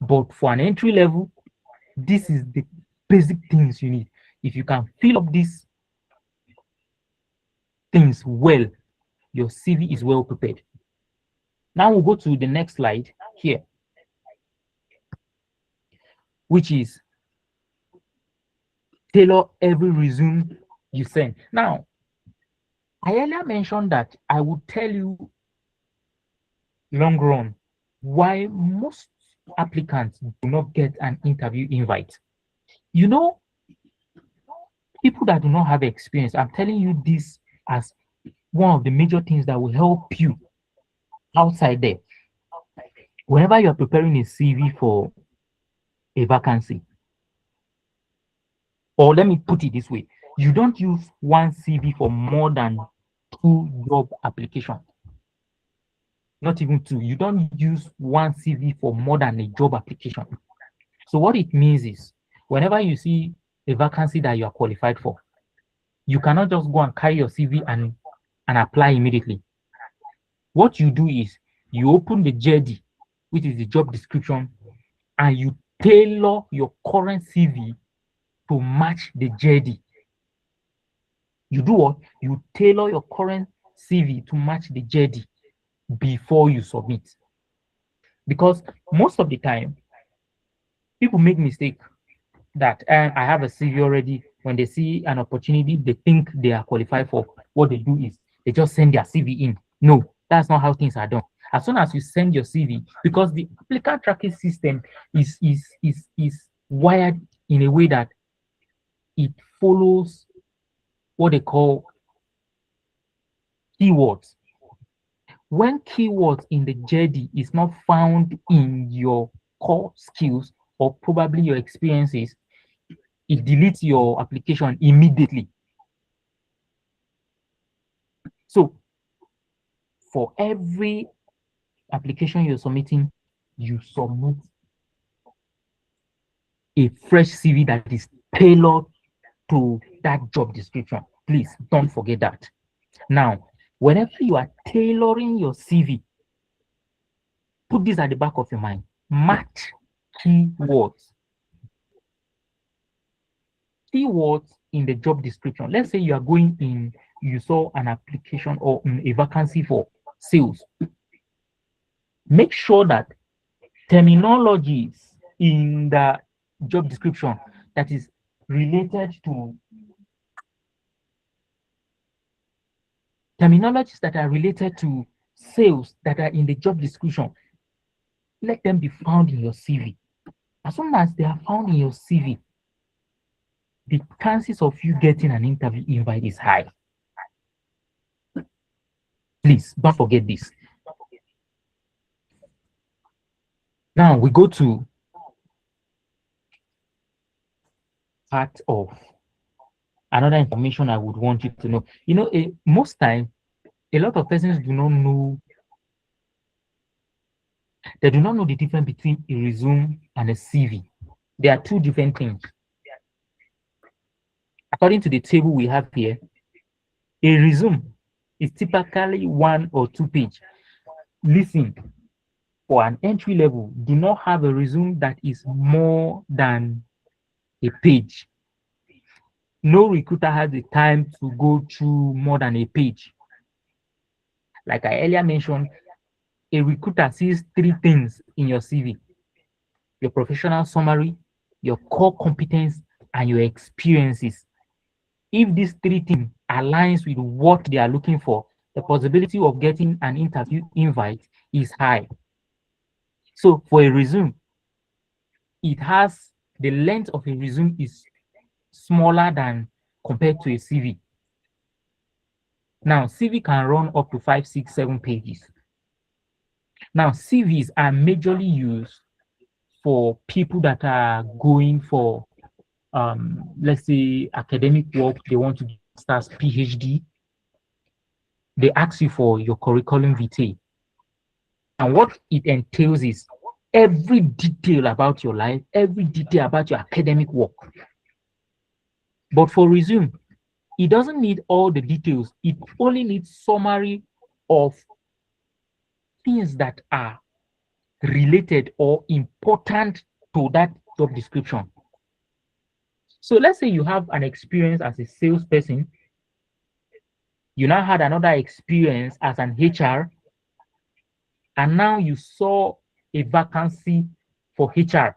But for an entry level, this is the basic things you need. If you can fill up these things well, your CV is well prepared. Now we'll go to the next slide here, which is tailor every resume you send. Now, I earlier mentioned that I would tell you long run why most applicants do not get an interview invite. You know, people that do not have experience, I'm telling you this as one of the major things that will help you outside there. Whenever you're preparing a CV for a vacancy, or let me put it this way, you don't use one CV for more than 2 job applications. Not even 2. You don't use one CV for more than a job application. So what it means is, whenever you see a vacancy that you are qualified for, you cannot just go and carry your CV and apply immediately. What you do is you open the JD, which is the job description, and you tailor your current CV to match the JD. You do what? You tailor your current CV to match the JD before you submit. Because most of the time, people make mistake that I have a CV already. When they see an opportunity, they think they are qualified for. What they do is they just send their CV in. No, that's not how things are done. As soon as you send your CV, because the applicant tracking system is wired in a way that it follows what they call keywords. When keywords in the JD is not found in your core skills or probably your experiences, it deletes your application immediately. So for every application you're submitting, you submit a fresh CV that is tailored to that job description. Please don't forget that. Now, whenever you are tailoring your CV, put this at the back of your mind. Match keywords. Keywords in the job description. Let's say you are going in, you saw an application or a vacancy for sales. Make sure that terminologies in the job description that is related to terminologies that are related to sales that are in the job description, let them be found in your CV. As soon as they are found in your CV, the chances of you getting an interview invite is high. Please don't forget this. Now we go to part of another information I would want you to know. You know, most time, a lot of persons do not know. They do not know the difference between a resume and a CV. They are two different things. According to the table we have here, a resume is typically 1 or 2 page. Listen, for an entry level, do not have a resume that is more than a page. No recruiter has the time to go through more than a page. Like I earlier mentioned, a recruiter sees 3 things in your CV: your professional summary, your core competence, and your experiences. If these 3 things aligns with what they are looking for, the possibility of getting an interview invite is high. So for a resume, it has the length of a resume is smaller than compared to a CV. Now, CV can run up to 5, 6, 7 pages. Now, CVs are majorly used for people that are going for, let's say, academic work. They want to start PhD. They ask you for your curriculum vitae. And what it entails is every detail about your life, every detail about your academic work. But for resume, it doesn't need all the details. It only needs summary of things that are related or important to that job description. So let's say you have an experience as a salesperson, you now had another experience as an HR, and now you saw a vacancy for HR.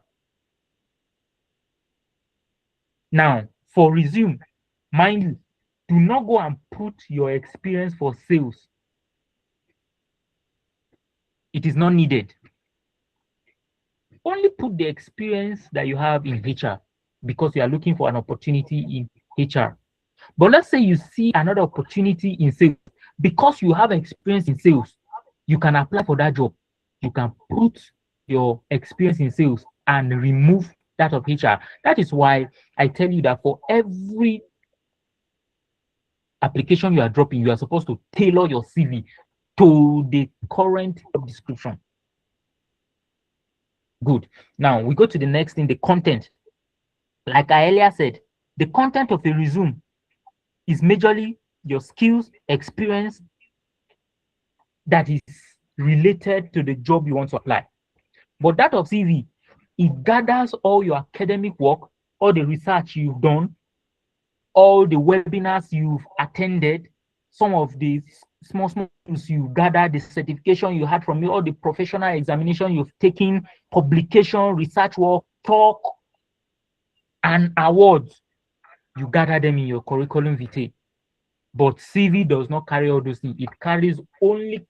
Now, for resume, mind you, do not go and put your experience for sales. It is not needed. Only put the experience that you have in HR because you are looking for an opportunity in HR. But let's say you see another opportunity in sales. Because you have experience in sales, you can apply for that job. You can put your experience in sales and remove that of HR. That is why I tell you that for every application you are dropping, you are supposed to tailor your CV to the current job description. Good. Now we go to the next thing, the content. Like I earlier said, the content of a resume is majorly your skills, experience that is related to the job you want to apply. But that of CV, it gathers all your academic work, all the research you've done, all the webinars you've attended, some of the small tools you gathered, the certification you had from me, all the professional examination you've taken, publication, research work, talk, and awards. You gather them in your curriculum vitae. But CV does not carry all those things. It carries only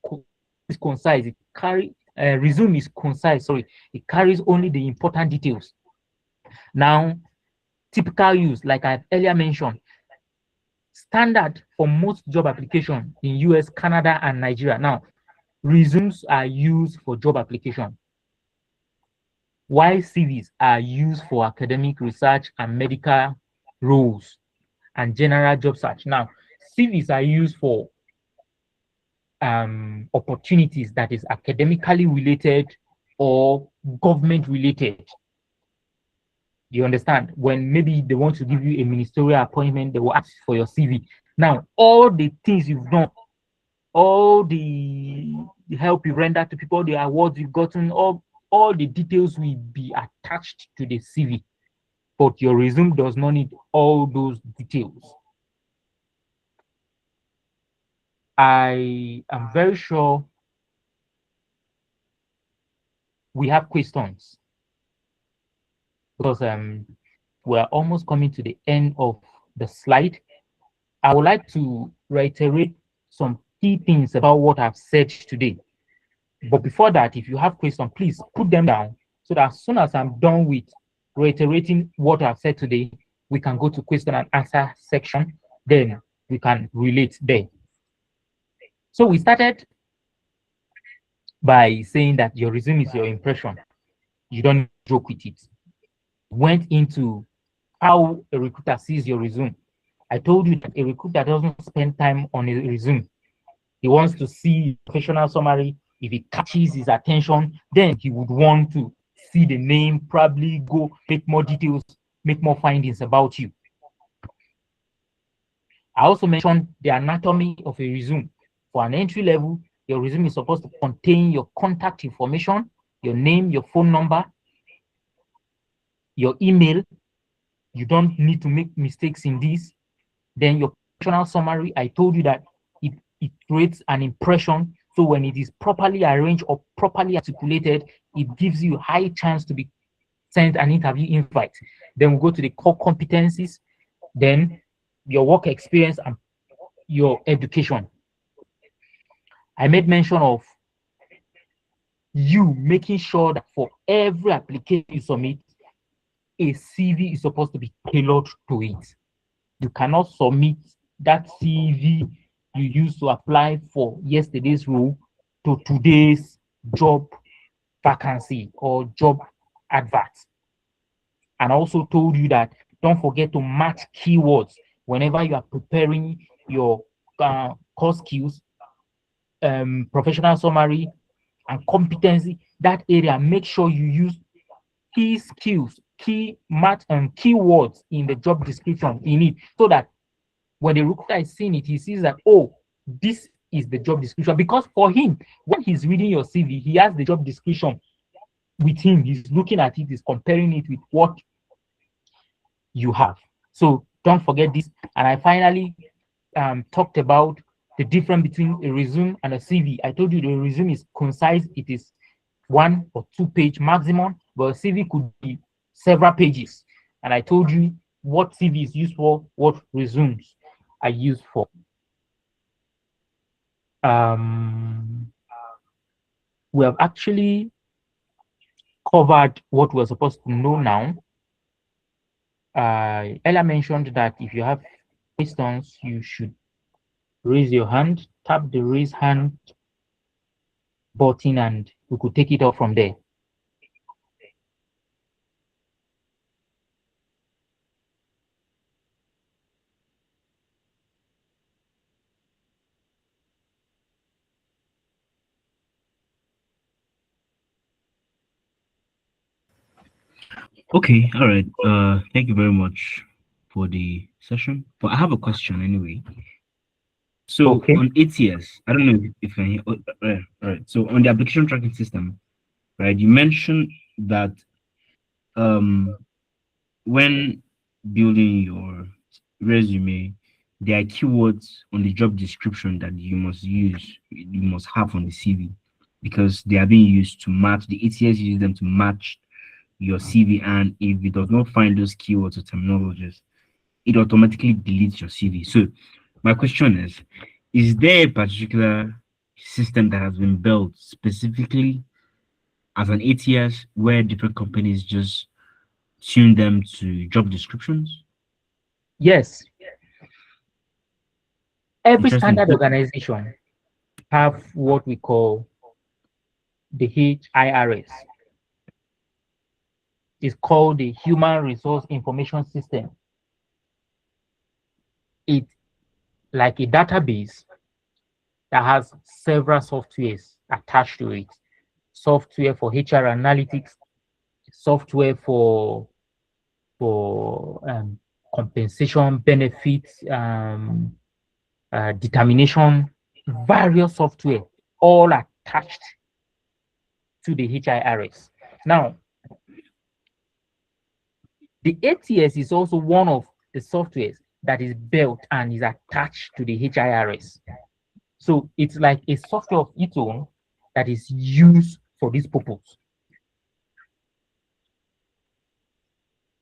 it's concise. It carry resume is concise. Sorry, it carries only the important details. Now, typical use, like I've earlier mentioned, standard for most job application in US, Canada, and Nigeria. Now, resumes are used for job application, while CVs are used for academic research and medical roles and general job search. Now, CVs are used for opportunities that is academically related or government related. You understand? When maybe they want to give you a ministerial appointment, they will ask for your CV. Now, all the things you've done, all the help you render to people, the awards you've gotten, all the details will be attached to the CV. But your resume does not need all those details. I am very sure we have questions because we're almost coming to the end of the slide. I would like to reiterate some key things about what I've said today. But before that, if you have questions, please put them down so that as soon as I'm done with reiterating what I've said today, we can go to question and answer section. Then we can relate there. So we started by saying that your resume is your impression. You don't joke with it. Went into how a recruiter sees your resume. I told you that a recruiter doesn't spend time on a resume. He wants to see professional summary. If it catches his attention, then he would want to see the name, probably go make more details, make more findings about you. I also mentioned the anatomy of a resume. For an entry level, your resume is supposed to contain your contact information, your name, your phone number, your email. You don't need to make mistakes in this. Then your professional summary, I told you that it creates an impression. So when it is properly arranged or properly articulated, it gives you a high chance to be sent an interview invite. Then we go to the core competencies, then your work experience and your education. I made mention of you making sure that for every application you submit, a CV is supposed to be tailored to it. You cannot submit that CV you used to apply for yesterday's role to today's job vacancy or job advert. And I also told you that don't forget to match keywords whenever you are preparing your core skills, professional summary, and competency. That area, make sure you use key skills, key match and keywords in the job description in it, so that when the recruiter is seeing it, he sees that, oh, this is the job description. Because for him, when he's reading your CV, he has the job description with him. He's looking at it, he's comparing it with what you have. So don't forget this. And I finally talked about the difference between a resume and a CV. I told you the resume is concise, it is 1 or 2 page maximum, but a CV could be several pages. And I told you what CV is used for, what resumes are used for. We have actually covered what we're supposed to know now. Ella mentioned that if you have questions, you should raise your hand, tap the raise hand button, and we could take it off from there. Okay, all right. Thank you very much for the session. But I have a question anyway. So Okay. on ATS, I don't know if I all right. So on the application tracking system, right? You mentioned that um when building your resume, there are keywords on the job description that you must have on the CV because they are being used to match the ATS uses them to match your CV, and if it does not find those keywords or terminologies, it automatically deletes your CV. So my question is there a particular system that has been built specifically as an ATS where different companies just tune them to job descriptions? Yes, every Interesting. standard organization have what we call the HIRS. It's called the Human Resource Information System. It's like a database that has several softwares attached to it. Software for HR analytics, software for compensation benefits, determination, various software, all attached to the HIRS. Now, the ATS is also one of the softwares that is built and is attached to the HIRS. So it's like a software of its own that is used for this purpose.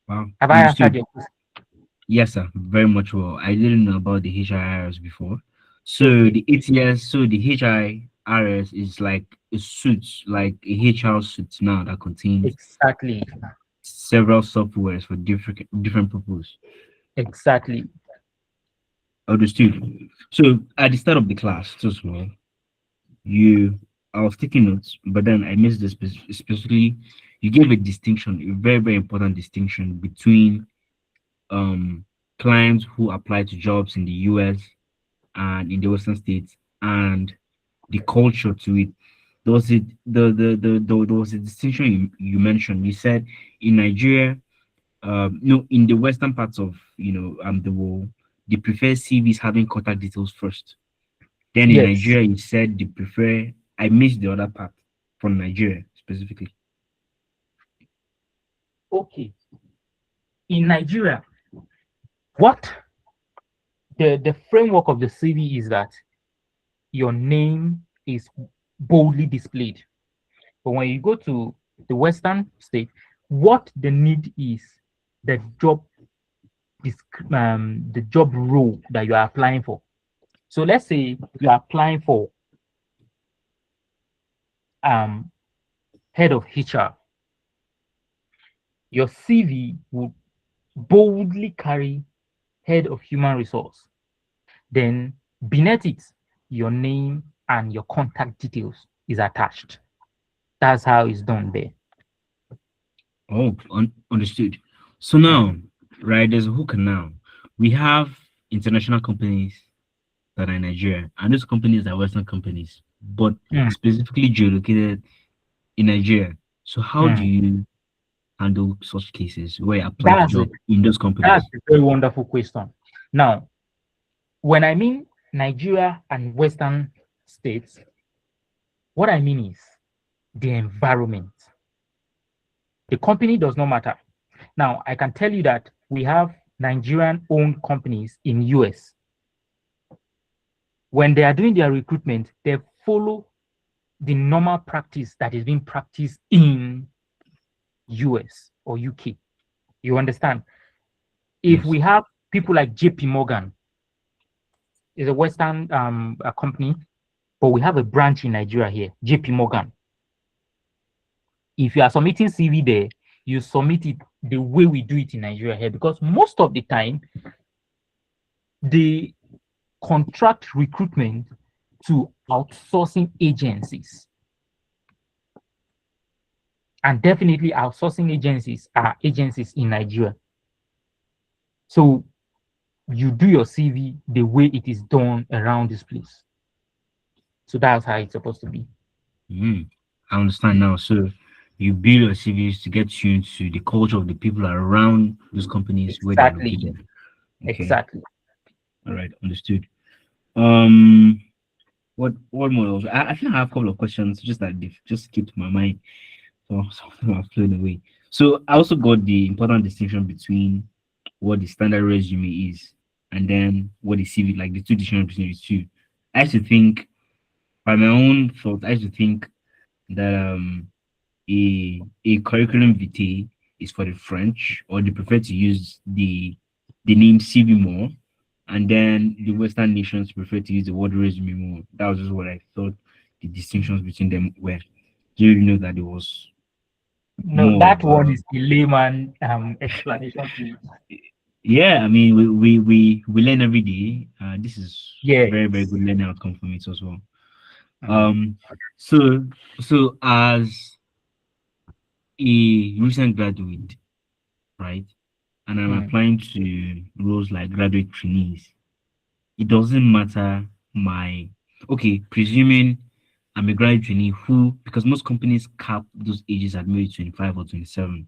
Wow. Have I answered Understood. your question? Yes, sir. Very much well. I didn't know about the HIRS before. So Okay, the ATS, so the HIRS is like a suit, like a HR suit now that contains exactly, several softwares for different purposes. exactly. Understood. So at the start of the class, so small, you I was taking notes, but then I missed this specifically. You gave a distinction, a very, very important distinction between um clients who apply to jobs in the US and in the Western states and the culture to it. There was it there was a distinction you mentioned. You said in Nigeria, no, in the western parts of the world, they prefer CVs having contact details first. Then in Yes. Nigeria, you said they prefer. I missed the other part from Nigeria specifically. Okay. In Nigeria, what the framework of the CV is that your name is boldly displayed. But when you go to the Western state, what the need is the the job role that you are applying for. So let's say you are applying for um, head of HR. Your CV would boldly carry head of human resource. Then beneath it, your name and your contact details is attached. That's how it's done there. Oh, understood. So now, right, there's a hook now. We have international companies that are in Nigeria, and those companies are Western companies, but Mm, specifically geolocated in Nigeria. So how do mm. you handle such cases where you apply to That's it. job in those That's companies? a very wonderful question. Now, when I mean Nigeria and Western states, what I mean is the environment. The company does not matter. Now, I can tell you that we have Nigerian-owned companies in US, when they are doing their recruitment, they follow the normal practice that is being practiced in US or UK. You understand? If Yes. we have people like JP Morgan, is a Western a company, but we have a branch in Nigeria here, JP Morgan. If you are submitting CV there, you submit it the way we do it in Nigeria here, because most of the time they contract recruitment to outsourcing agencies. And definitely outsourcing agencies are agencies in Nigeria. So you do your CV the way it is done around this place. So that's how it's supposed to be. I understand now. So you build your CVs to get you into the culture of the people around those companies where they're Exactly. located. Okay. Exactly. All right. Understood. Um, what more? I think I have a couple of questions just that they've just skipped my mind. So some of them have flown away. So I also got the important distinction between what the standard resume is and then what the CV, like the two different between the two. I used to think, by my own thought, I used to think that a curriculum vitae is for the French, or they prefer to use the name CV more, and then the Western nations prefer to use the word resume more. That was just what I thought the distinctions between them were. Do you know that it was No, more that of one is the layman explanation to it. yeah, I mean we learn every day. This is very, very Yes. good learning outcome for me as well. Mm, Um so so as a recent graduate, right? And I'm mm, applying to roles like graduate trainees, it doesn't matter my okay, presuming I'm a graduate trainee who, because most companies cap those ages at maybe 25 or 27.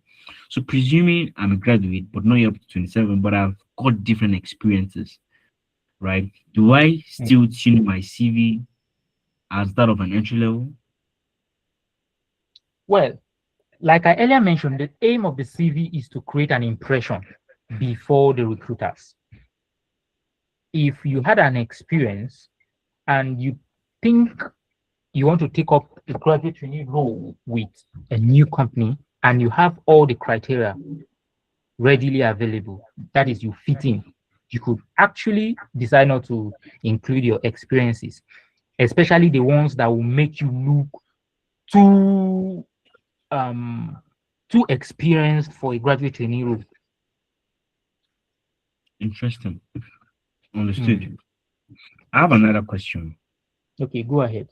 So presuming I'm a graduate, but not yet up to 27, but I've got different experiences, right? Do I mm. still tune my CV as that of an entry level? Well, like I earlier mentioned, the aim of the CV is to create an impression before the recruiters. If you had an experience and you think you want to take up a graduate trainee role with a new company and you have all the criteria readily available, that is, you fit in, you could actually decide not to include your experiences, especially the ones that will make you look too um too experienced for a graduate trainee role. Interesting. Understood. Mm. I have another question. Okay, go ahead.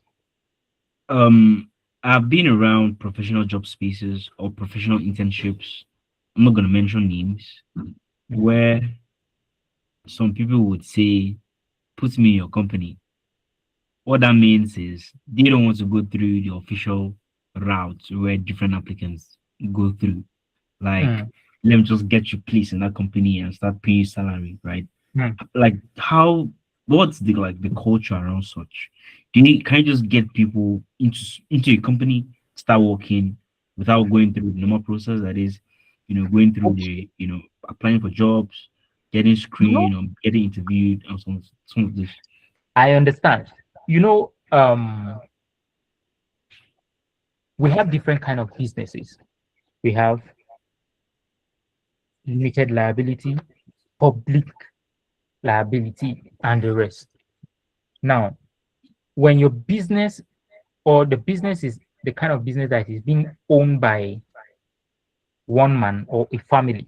Um, I've been around professional job spaces or professional internships. I'm not going to mention names, Mm. where some people would say, put me in your company. What that means is they don't want to go through the official route where different applicants go through. Like, Mm. let me just get you placed in that company and start paying you salary, right? Mm. Like, how, what's the like the culture around such? Can you just get people into a company, start working without going through the normal process that is, going through Okay. the, applying for jobs, getting You know, screened or getting interviewed and some of this. I understand. You know, we have different kind of businesses. We have limited liability, public liability, and the rest. Now, when your business or the business is the kind of business that is being owned by one man or a family,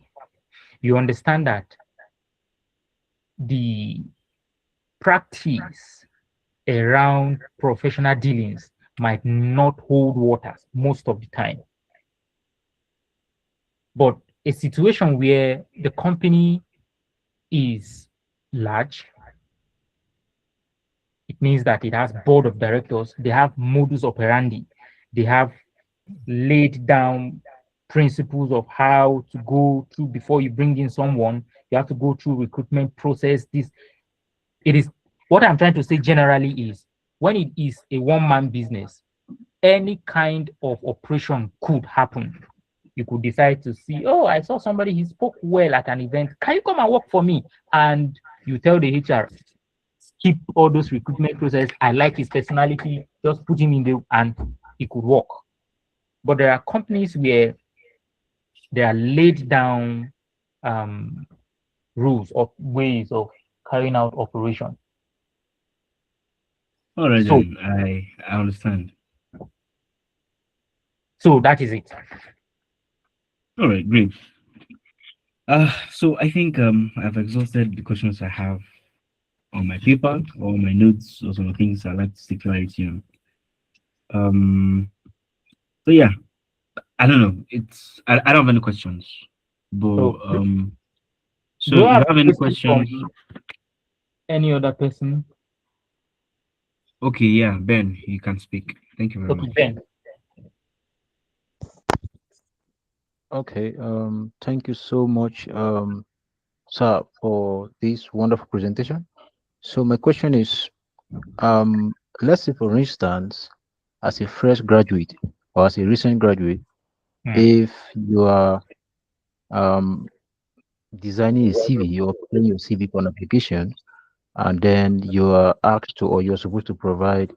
you understand that the practice around professional dealings might not hold waters most of the time. But a situation where the company is large, it means that it has board of directors, they have modus operandi, they have laid down principles of how to go through before you bring in someone. You have to go through recruitment process. This it is what I'm trying to say generally is when it is a one-man business, any kind of operation could happen. You could decide to see, oh, I saw somebody, he spoke well at an event. Can you come and work for me? And you tell the HR, skip all those recruitment process. I like his personality, just put him in the, and it could work. But there are companies where there are laid down rules or ways of carrying out operation. All right, So, then I understand. so that is it. All right, great. So I think I've exhausted the questions I have on my paper or my notes or some things I like to seek clarity on. Um, so yeah, I don't know. I don't have any questions, but So, so do I if you have have any questions from questions, any other person? okay, yeah, Ben, you can speak. Thank you very Okay, much. Ben. Okay, thank you so much, sir, for this wonderful presentation. So my question is, let's say for instance, as a fresh graduate or as a recent graduate, Hmm. if you are um, designing a CV or preparing your CV for an application, and then you are asked to or you're supposed to provide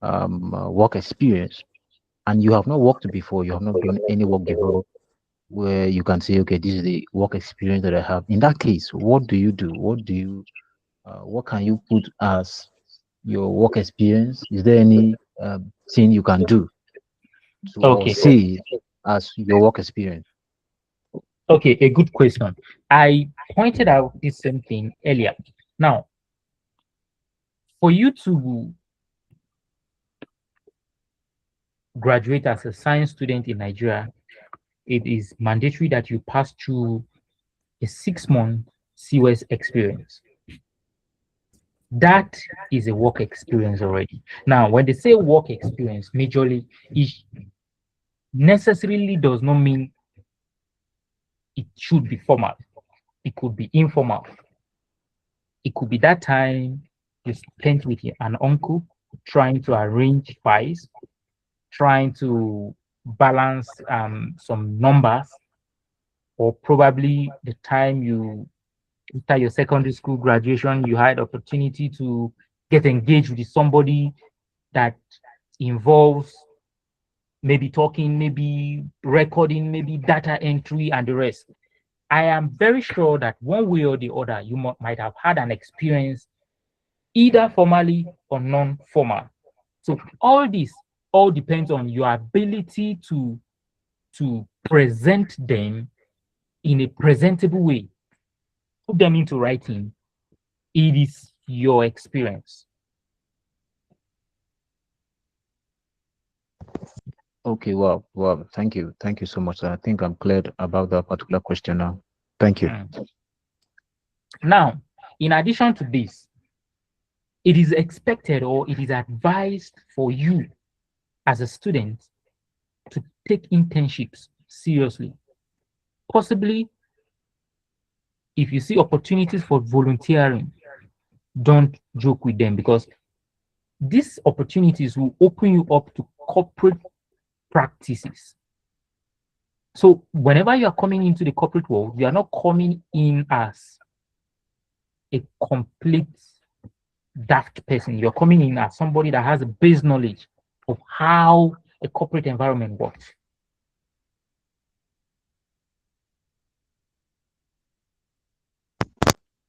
work experience, and you have not worked before, you have not done any work before, where you can say, okay, this is the work experience that I have. In that case, what do you do? What can you put as your work experience? Is there any thing you can do to or Okay. say as your work experience? Okay, a good question. I pointed out this same thing earlier. Now, for you to graduate as a science student in Nigeria, it is mandatory that you pass through a 6-month COS experience. That is a work experience already. Now, when they say work experience, majorly, it necessarily does not mean it should be formal. It could be informal. It could be that time you spent with an uncle trying to arrange files, trying to balance some numbers, or probably the time you, after your secondary school graduation, you had opportunity to get engaged with somebody that involves maybe talking, maybe recording, maybe data entry and the rest. I am very sure that one way or the other, you might have had an experience either formally or non-formal. So all this all depends on your ability to present them in a presentable way, put them into writing. It is your experience. Okay, wow, wow. Thank you so much. I think I'm clear about that particular question now. Thank you. Mm. Now, in addition to this, it is expected or it is advised for you as a student to take internships seriously. Possibly, if you see opportunities for volunteering, don't joke with them, because these opportunities will open you up to corporate practices. So whenever you are coming into the corporate world, you are not coming in as a complete daft person. You're coming in as somebody that has a base knowledge of how a corporate environment works.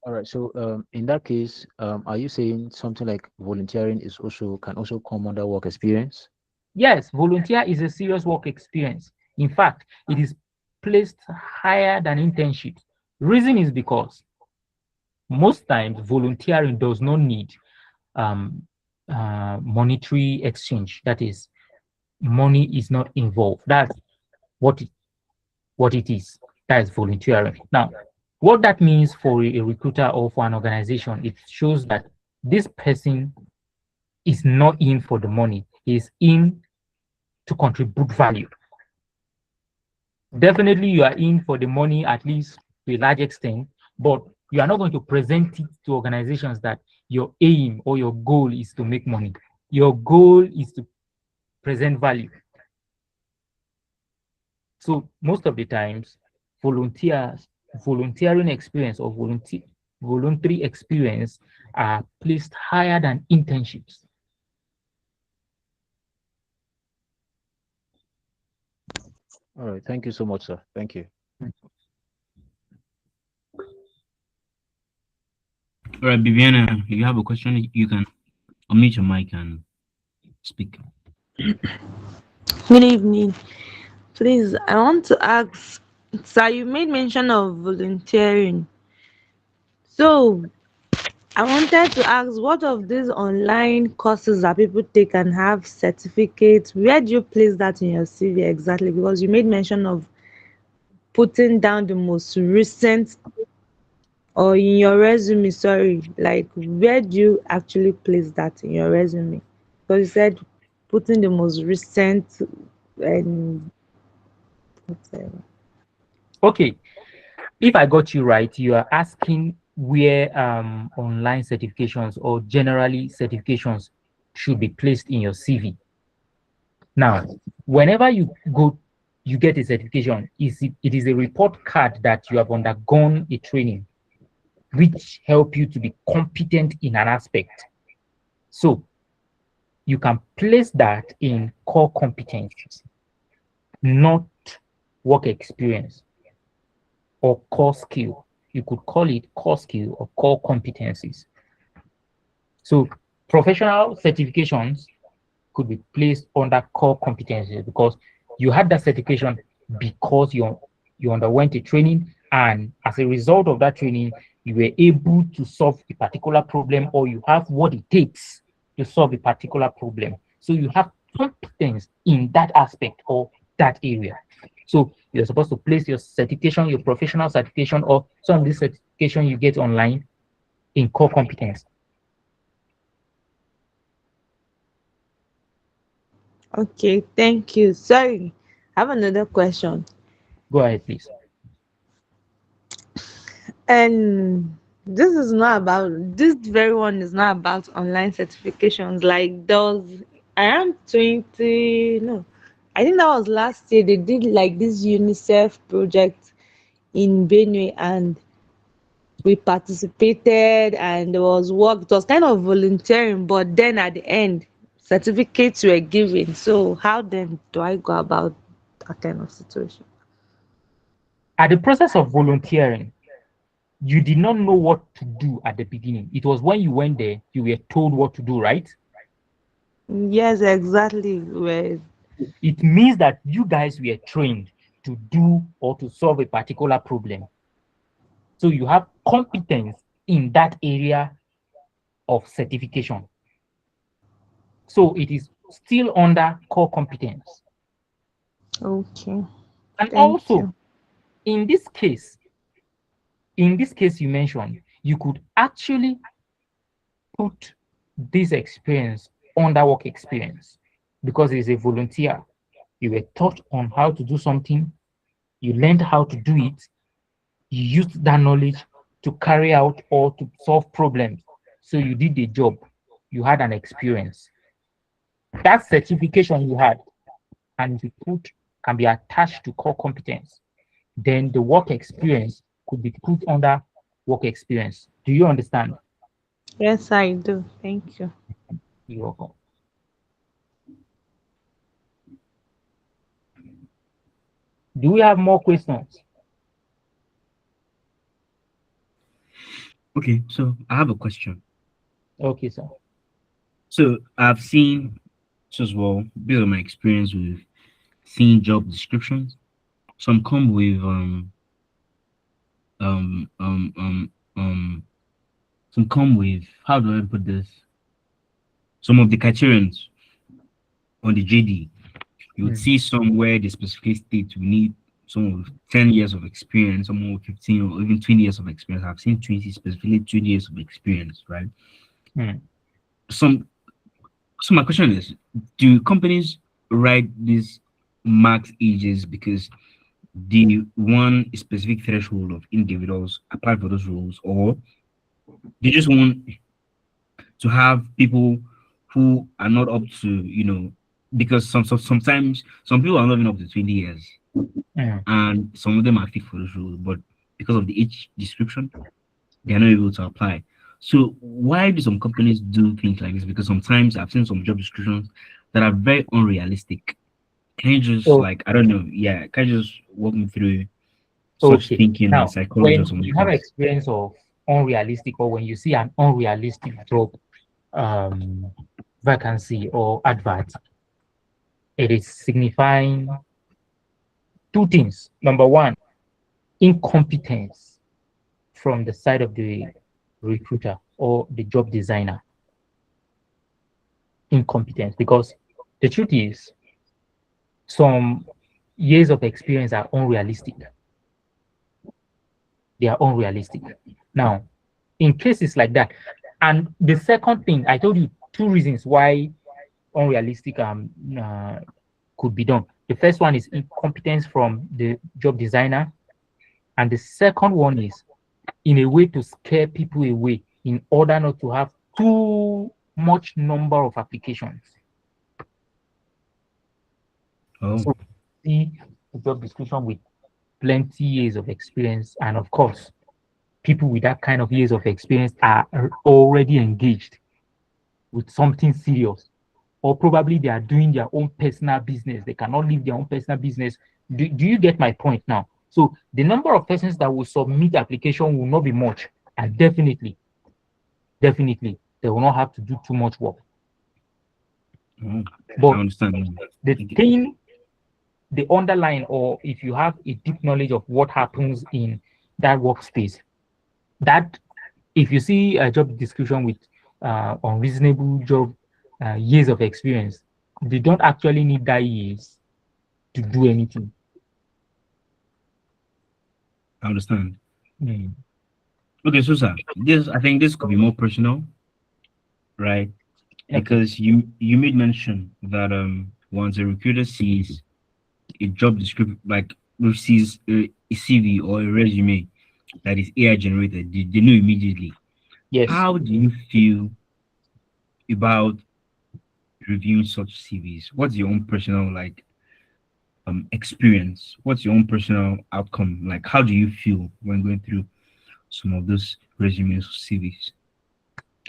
All right. So, in that case, are you saying something like volunteering is also can also come under work experience? Yes, volunteer is a serious work experience. In fact, it is placed higher than internship. Reason is because most times volunteering does not need um, monetary exchange. That is, money is not involved. That's what it is. That is volunteering. Now, what that means for a recruiter or for an organization, it shows that this person is not in for the money. He's in to contribute value. Definitely, you are in for the money, at least to a large extent, but you are not going to present it to organizations that your aim or your goal is to make money. Your goal is to present value. So most of the times, volunteering experience or voluntary experience are placed higher than internships. All right. Thank you so much, sir. Thank you. All right, Bibiana, if you have a question, you can unmute your mic and speak. Good evening. Please, I want to ask, sir, you made mention of volunteering. So, I wanted to ask, what of these online courses that people take and have certificates? Where do you place that in your CV exactly? Because you made mention of putting down the most recent, or in your resume, sorry, like where do you actually place that in your resume? Because you said putting the most recent and whatever. Okay, if I got you right, you are asking where online certifications or generally certifications should be placed in your CV. Now, whenever you get a certification, it is a report card that you have undergone a training which help you to be competent in an aspect. So you can place that in core competencies, not work experience or core skill. You could call it core skill or core competencies. So professional certifications could be placed under core competencies because you had that certification because you underwent a training, and as a result of that training, you were able to solve a particular problem, or you have what it takes to solve a particular problem. So you have competence in that aspect or that area. So you're supposed to place your certification, your professional certification, or some of this certification you get online in core competence. Okay, thank you. Sorry, I have another question. Go ahead, please. And this very one is not about online certifications. Like those around 20, no, I think that was last year. They did like this UNICEF project in Benue, and we participated, and there was work. It was kind of volunteering, but then at the end, certificates were given. So how then do I go about that kind of situation? At the process of volunteering, you did not know what to do at the beginning. It was when you went there, you were told what to do, right? Yes, exactly. Well, It means that you guys were trained to do or to solve a particular problem. So you have competence in that area of certification. So it is still under core competence. okay. And Thank also, you. in this case, you mentioned, you could actually put this experience under work experience because it's a volunteer. You were taught on how to do something, you learned how to do it, you used that knowledge to carry out or to solve problems. So you did the job, you had an experience. That certification you had and you put can be attached to core competence. Then the work experience could be put under work experience. Do you understand? Yes, I do. Thank you. You're welcome. Do we have more questions? Okay, so I have a question. Okay, sir. So I've seen, so as well, based on my experience with seeing job descriptions, some come with um um um um some come with, how do I put this? Some of the criterions on the JD. You would Mm, see somewhere they specifically state we need someone with 10 years of experience, someone with 15 or even 20 years of experience. I've seen 20, specifically 20 years of experience, right? mm. Some so my question is, do companies write these max ages because they want a specific threshold of individuals apply for those roles, or they just want to have people who are not up to, because sometimes some people are not even up to 20 years. and some of them are fit for those roles, but because of the age description, they're not able to apply. So why do some companies do things like this? Because sometimes I've seen some job descriptions that are very unrealistic. Can you just So like, I don't know, yeah, can you just walk me through such okay. thinking and Now, psychology of when some of you the have things? experience of unrealistic, or when you see an unrealistic job um, vacancy or advert, it is signifying two things. Number one, incompetence from the side of the recruiter or the job designer. Incompetence, because the truth is, some years of experience are unrealistic. They are unrealistic. Now, in cases like that, and the second thing, I told you two reasons why unrealistic could be done. The first one is incompetence from the job designer, and the second one is in a way to scare people away in order not to have too much number of applications. Oh, So see the job description with plenty years of experience, and of course, people with that kind of years of experience are already engaged with something serious, or probably they are doing their own personal business. They cannot leave their own personal business. Do you get my point now? So the number of persons that will submit application will not be much, and definitely, they will not have to do too much work. oh, I But understand. the Thank you. thing, the underline, or if you have a deep knowledge of what happens in that workspace, that if you see a job description with unreasonable job years of experience, they don't actually need that years to do anything. I understand. Mm. Okay, so sir, this I think this could be more personal, right? Okay. Because you made mention that once a recruiter sees a job description, like sees a CV or a resume that is AI generated, they know immediately. Yes. How do you feel about reviewing such CVs? What's your own personal like experience? What's your own personal outcome? Like, how do you feel when going through some of those resumes or CVs?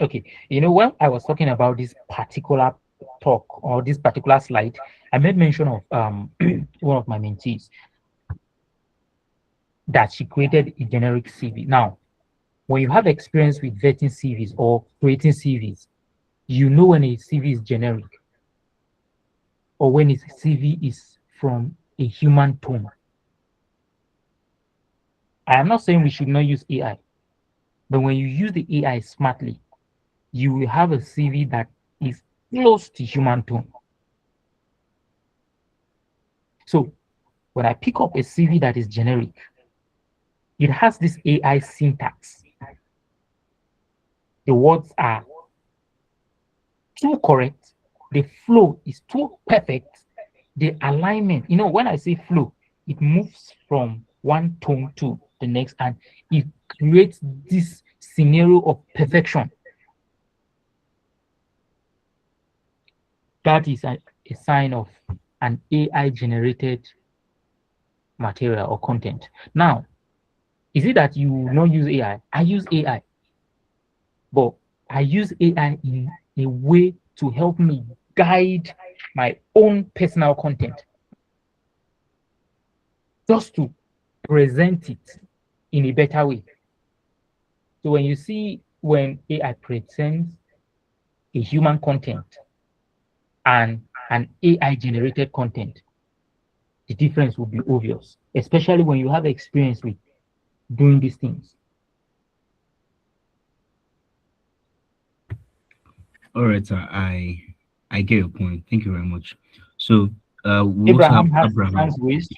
Okay. When I was talking about this particular talk or this particular slide, I made mention of one of my mentees that she created a generic CV. Now, when you have experience with vetting CVs or creating CVs, you know when a CV is generic or when a CV is from a human tone. I am not saying we should not use AI, but when you use the AI smartly, you will have a CV that is close to human tone. So when I pick up a CV that is generic, it has this AI syntax. The words are too correct. The flow is too perfect. The alignment, when I say flow, it moves from one tone to the next, and it creates this scenario of perfection. That is a sign of an AI generated material or content. Now, is it that you will not use AI? I use AI, but I use AI in a way to help me guide my own personal content, just to present it in a better way. So when you see when AI presents a human content and an AI generated content, the difference will be obvious, especially when you have experience with doing these things. All right, sir. I get your point. Thank you very much. So we also have Abraham has his Abraham. hands raised.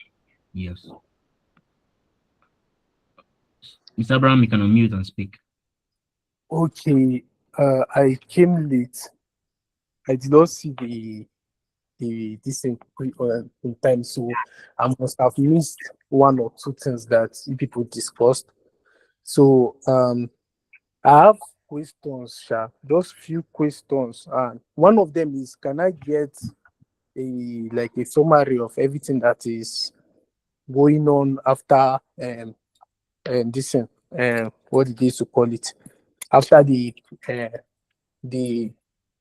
Yes. Mr. Abraham, you can unmute and speak. Okay, I came late. I did not see the this in time, so I must have missed one or two things that you people discussed. So I have questions, Sha. Just few questions, and one of them is, can I get a summary of everything that is going on after this what did they used to call it, after the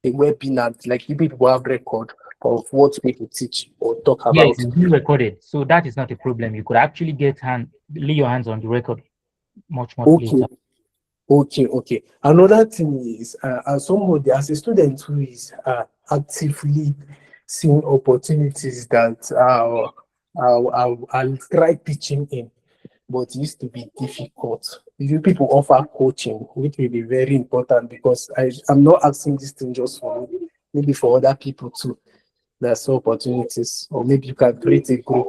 webinar, like the people have record of what people teach or talk about. Yes, it's being recorded, so that is not a problem. You could actually lay your hands on the record much Okay. later. Okay. Another thing is, as somebody, as a student who is actively seeing opportunities that I'll try pitching in, but it used to be difficult. You people offer coaching, which will be very important, because I'm not asking this thing just for me, maybe for other people too. There's opportunities, or maybe you can create a group,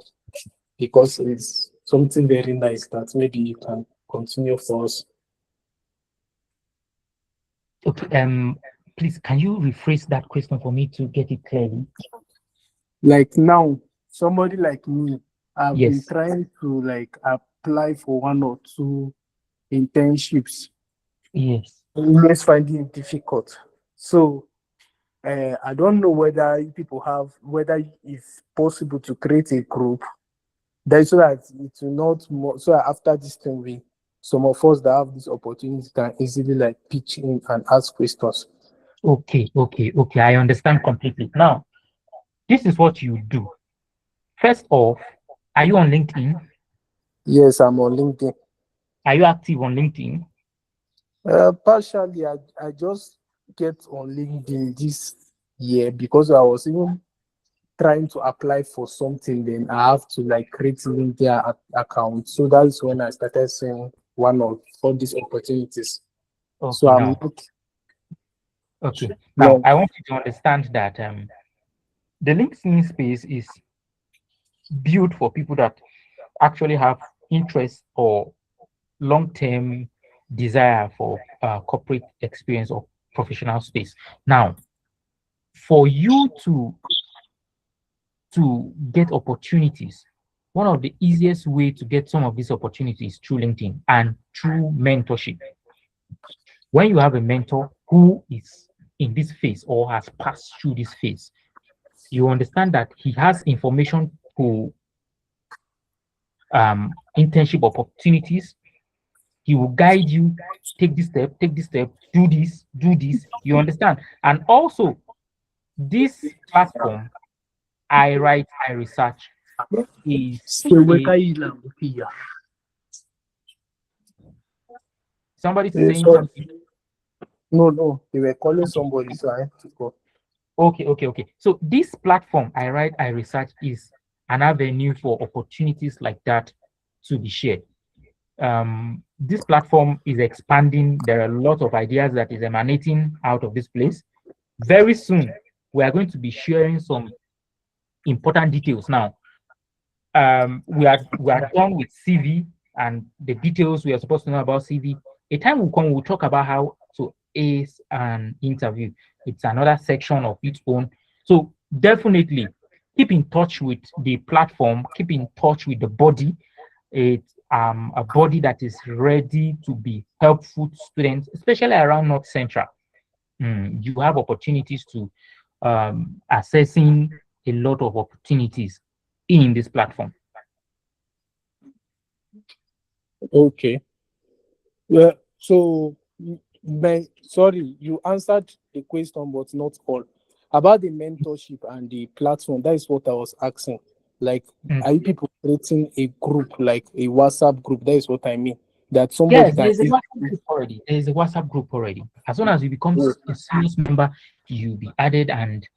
because it's something very nice that maybe you can continue for us. Okay, please, can you rephrase that question for me to get it clearly? Like now, somebody like me, I've been Yes. trying to like apply for 1 or 2 internships. Yes. Always finding it difficult. So I don't know whether whether it's possible to create a group that, so that it will not so that after this thing, some of us that have this opportunity can easily like pitch in and ask questions. Okay. I understand completely. Now, this is what you do. First off, are you on LinkedIn? Yes, I'm on LinkedIn. Are you active on LinkedIn? Partially, I just get on LinkedIn this year because I was even trying to apply for something. Then I have to like create LinkedIn account. So that's when I started seeing one of all these opportunities. So Okay, now. Okay, now like, I want you to understand that the LinkedIn space is built for people that actually have interest or long-term desire for corporate experience or professional space. Now, for you to get opportunities, one of the easiest way to get some of these opportunities through LinkedIn and through mentorship. When you have a mentor who is in this phase or has passed through this phase, you understand that he has information to internship opportunities. He will guide you, take this step, do this, you understand. And also, this platform, I write, I research, is somebody saying so, something. no, they were calling somebody, so I had to go. Okay. So this platform, I write, I research, is an avenue for opportunities like that to be shared. This platform is expanding. There are a lot of ideas that is emanating out of this place. Very soon, we are going to be sharing some important details. Now, we are done with CV and the details we are supposed to know about CV. A time will come, we'll talk about how to ace an interview. It's another section of its own. So definitely keep in touch with the platform, keep in touch with the body. It's a body that is ready to be helpful to students, especially around North Central. You have opportunities to assessing a lot of opportunities in this platform. Okay. Well, so sorry, you answered the question, but not all. About the mentorship and the platform, that is what I was asking. Like, are you people creating a group, like a WhatsApp group? That is what I mean. That somebody Yes, can. there's a WhatsApp group already. There is a WhatsApp group already. As soon as you become a serious member, you'll be added, and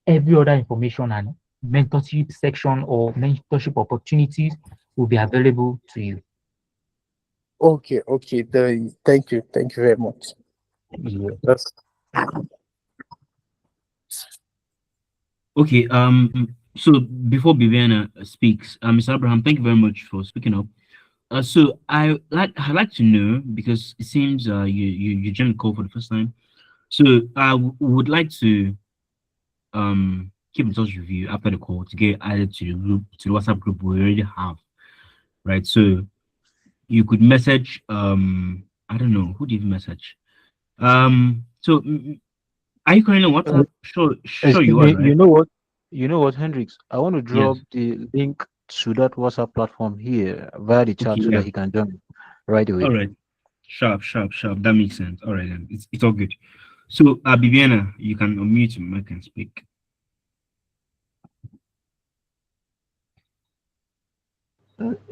every other information and mentorship section or mentorship opportunities will be available to you. Okay. Thank you very much. Yeah. That's Okay. So before Bibiana speaks, Mr. Abraham, thank you very much for speaking up. So I'd like to know, because it seems you joined the call for the first time. So I would like to keep in touch with you after the call to get added to the group, to the WhatsApp group we already have, right? So you could message I don't know, who did you message? So are you currently on WhatsApp? Sure Excuse you are, me, right? you know what, Hendrix? I want to Yes. drop the link to that WhatsApp platform here via the chat Okay, so yeah. that he can join right away. All right. Sharp, sharp, sharp. That makes sense. All right, then. It's all good. So, Bibiana, you can unmute your mic and speak.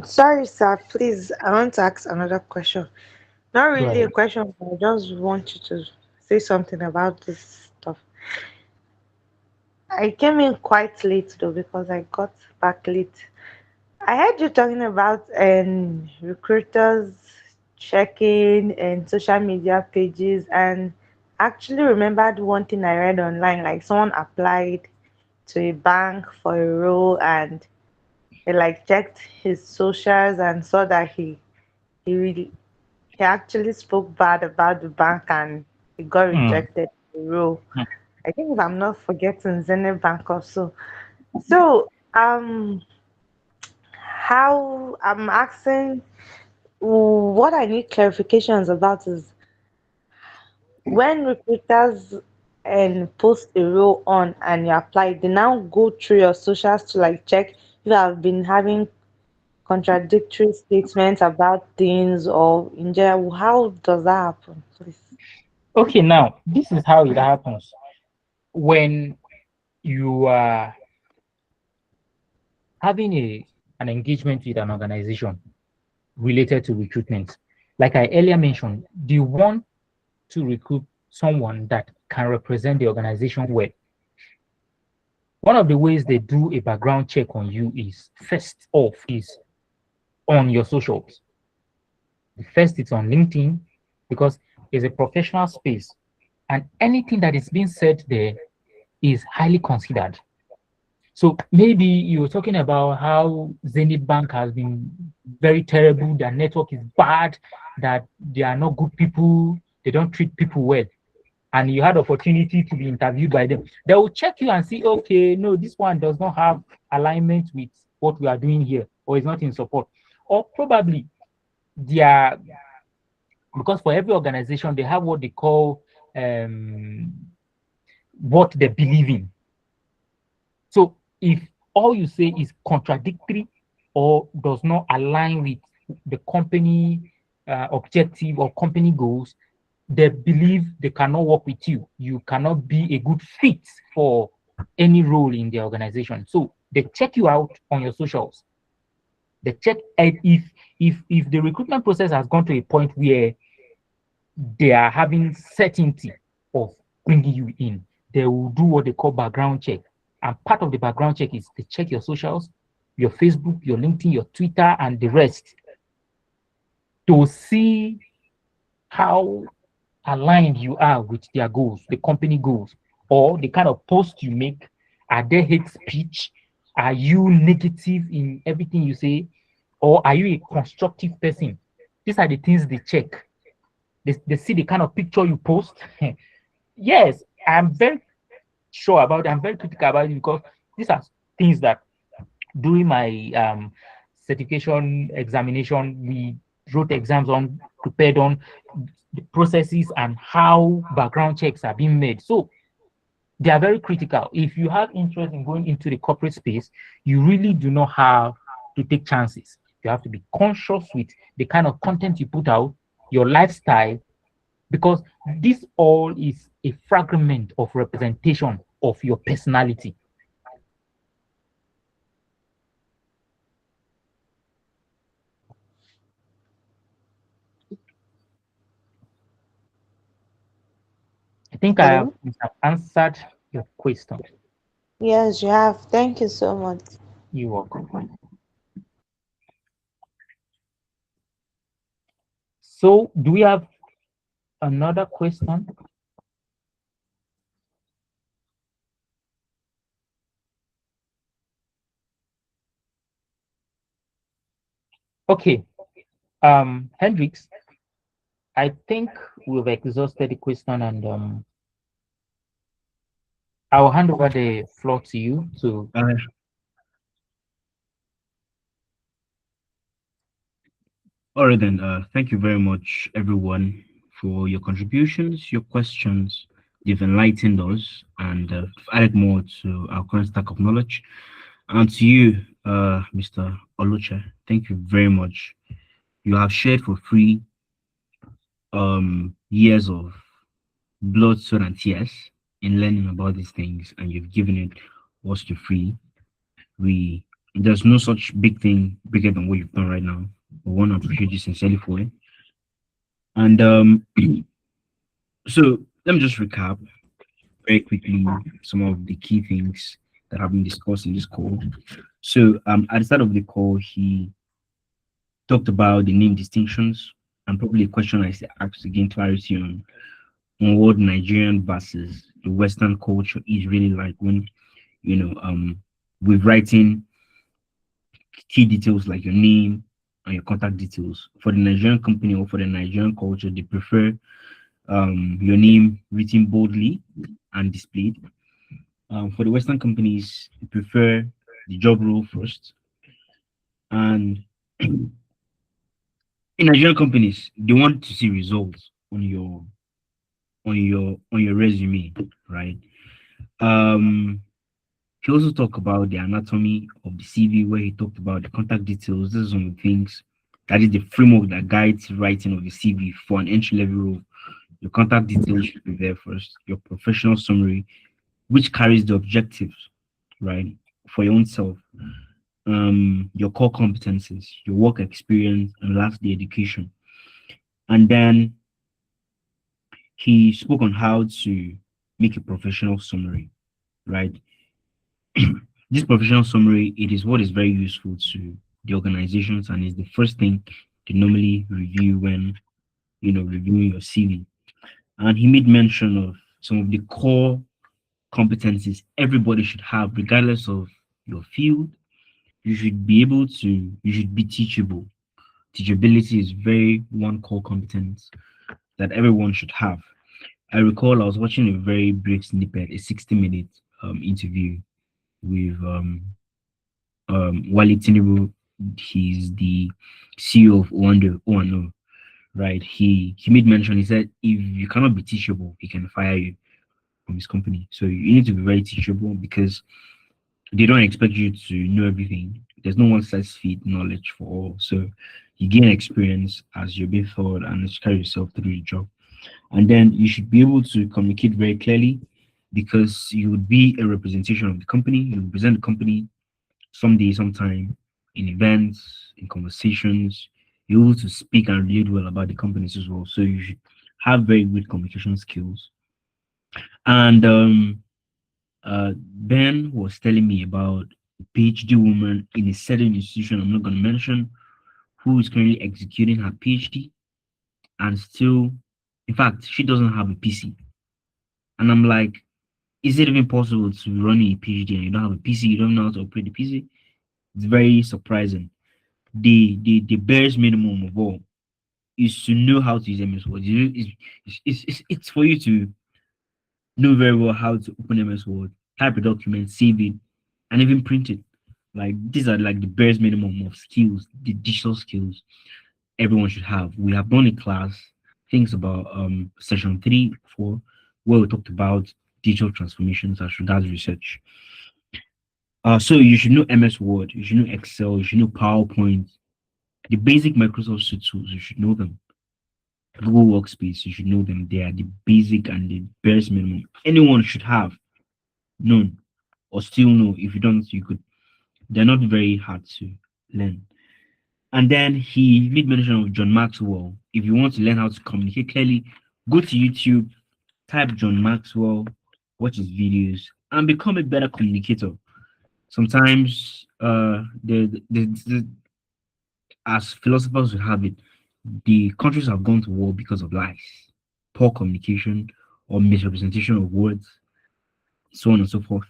Sorry, sir. Please, I want to ask another question. Not Go really a ahead. question, but I just want you to say something about this stuff. I came in quite late though because I got back late. I heard you talking about recruiters checking and social media pages, and actually remembered one thing I read online. Like someone applied to a bank for a role, and they like checked his socials and saw that he really he actually spoke bad about the bank and he got Mm, rejected for the role. mm. I think if I'm not forgetting Zenith Bank or so. So how I'm asking, what I need clarifications about is when recruiters and post a role on and you apply, they now go through your socials to like check if you have been having contradictory statements about things or in general. How does that happen, please? Okay, now this is how it happens when you are having an engagement with an organization related to recruitment. Like I earlier mentioned, they want to recruit someone that can represent the organization well. One of the ways they do a background check on you is first off is on your socials. The first it's on LinkedIn because it's a professional space and anything that is being said there is highly considered. So maybe you're talking about how Zenith Bank has been very terrible, their network is bad, that they are not good people, they don't treat people well. And you had opportunity to be interviewed by them. They will check you and see, okay, no, this one does not have alignment with what we are doing here, or is not in support. Or probably they are because for every organization they have what they call um, what they believe in. So if all you say is contradictory or does not align with the company objective or company goals, they believe they cannot work with you. You cannot be a good fit for any role in the organization. So they check you out on your socials. They check and if the recruitment process has gone to a point where they are having certainty of bringing you in, they will do what they call background check. And part of the background check is they check your socials, your Facebook, your LinkedIn, your Twitter, and the rest to see how aligned you are with their goals, the company goals, or the kind of post you make. Are they hate speech? Are you negative in everything you say? Or are you a constructive person? These are the things they check. They see the kind of picture you post. Yes, I'm very sure about it. I'm very critical about it because these are things that during my certification examination, we wrote exams on, prepared on the processes and how background checks are being made. So they are very critical. If you have interest in going into the corporate space, you really do not have to take chances. You have to be conscious with the kind of content you put out, your lifestyle, because this all is a fragment of representation of your personality. I think I Hello? have answered your question. Yes, you have. Thank you so much. You're welcome. So, do we have another question? Okay, Hendrix, I think we've exhausted the question, and I'll hand over the floor to you to. Uh, all right, then. Thank you very much, everyone, for your contributions, your questions. You've enlightened us and added more to our current stack of knowledge. And to you, Mr. Oluche. Thank you very much. You have shared for free years of blood, sweat, and tears in learning about these things, and you've given it us to free. We There's no such big thing bigger than what you've done right now. We want to appreciate you sincerely for it. And so let me just recap very quickly some of the key things that have been discussed in this call. So at the start of the call, he talked about the name distinctions and probably a question I asked to gain clarity on what Nigerian versus the Western culture is really like when with writing key details like your name and your contact details. For the Nigerian company or for the Nigerian culture, they prefer your name written boldly and displayed. For the Western companies, they prefer the job role first. And in Nigerian companies, they want to see results on your resume, right? Um, he also talked about the anatomy of the CV, where he talked about the contact details. These are some of the things that is the framework that guides writing of the CV for an entry level role. Your contact details should be there first. Your professional summary, which carries the objectives, right, for your own self. Your core competencies, your work experience, and last the education. And then he spoke on how to make a professional summary, right? This professional summary, it is what is very useful to the organizations and is the first thing to normally review when reviewing your CV. And he made mention of some of the core competencies everybody should have, regardless of your field. You should be teachable. Teachability is very one core competence that everyone should have. I recall I was watching a very brief snippet, a 60-minute interview with Wale Tinubu. He's the CEO of Owando, right? He made mention, he said, if you cannot be teachable, he can fire you from his company. So you need to be very teachable because they don't expect you to know everything. There's no one size fit knowledge for all. So you gain experience as you're being taught and as you carry yourself through the job. And then you should be able to communicate very clearly because you would be a representation of the company. You represent the company someday, sometime in events, in conversations. You're able to speak and relate well about the companies as well. So you should have very good communication skills. And Ben was telling me about a PhD woman in a certain institution I'm not going to mention who is currently executing her PhD and still, in fact, she doesn't have a PC. And I'm like, is it even possible to run a PhD and you don't have a PC? You don't know how to operate the PC? It's very surprising. The barest minimum of all is to know how to use MS Word. It's for you to know very well how to open MS Word, type a document, save it, and even print it. Like these are like the barest minimum of skills, the digital skills everyone should have. We have done a class, things about session 3, 4, where we talked about digital transformations as regards research. So you should know MS Word, you should know Excel, you should know PowerPoint, the basic Microsoft Suite tools, you should know them. Google Workspace, you should know them. They are the basic and the barest minimum anyone should have known or still know. If you don't, you could. They're not very hard to learn. And then he made mention of John Maxwell. If you want to learn how to communicate clearly, go to YouTube, type John Maxwell, watch his videos, and become a better communicator. Sometimes, as philosophers would have it, the countries have gone to war because of lies, poor communication, or misrepresentation of words, so on and so forth.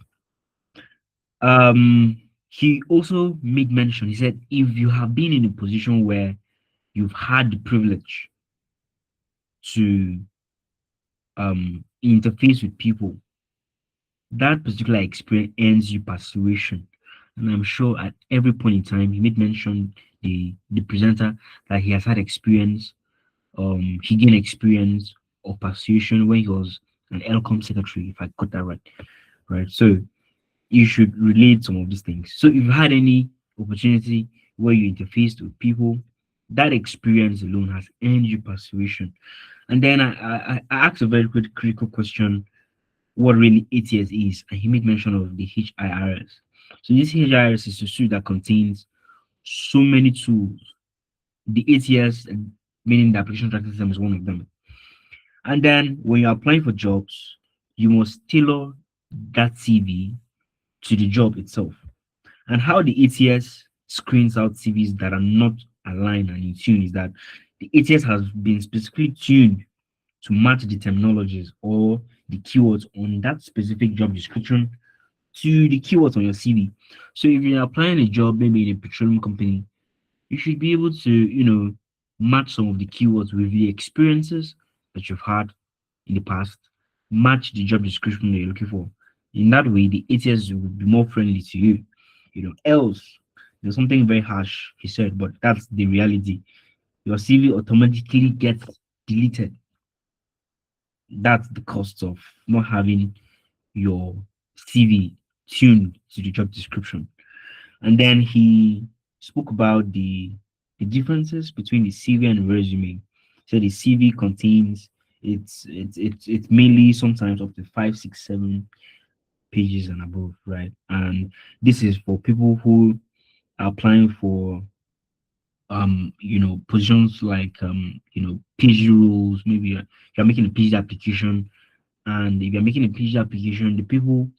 He also made mention, he said, if you have been in a position where you've had the privilege to interface with people, that particular experience earns you persuasion. And I'm sure at every point in time, he made mention the presenter that he has had experience. He gained experience of persuasion when he was an LCOM secretary, if I got that right. Right. So you should relate some of these things. So if you had any opportunity where you interfaced with people. That experience alone has earned you persuasion. And then I asked a very good critical question, what really ATS is, and he made mention of the HIRS. So this HIRS is a suite that contains so many tools. The ATS, meaning the application tracking system, is one of them. And then when you're applying for jobs, you must tailor that CV to the job itself. And how the ATS screens out CVs that are not aligned and in tune is that the ATS has been specifically tuned to match the terminologies or the keywords on that specific job description to the keywords on your CV. So if you're applying a job, maybe in a petroleum company, you should be able to, match some of the keywords with the experiences that you've had in the past, match the job description that you're looking for. In that way, the ATS will be more friendly to you. Else, there's something very harsh he said, but that's the reality. Your CV automatically gets deleted. That's the cost of not having your CV tuned to the job description. And then he spoke about the differences between the CV and resume. So the CV contains it's mainly sometimes up to 5, 6, 7 pages and above, right? And this is for people who are applying for positions like PhD roles. Maybe you're making a PhD application, and if you're making a PhD application, the people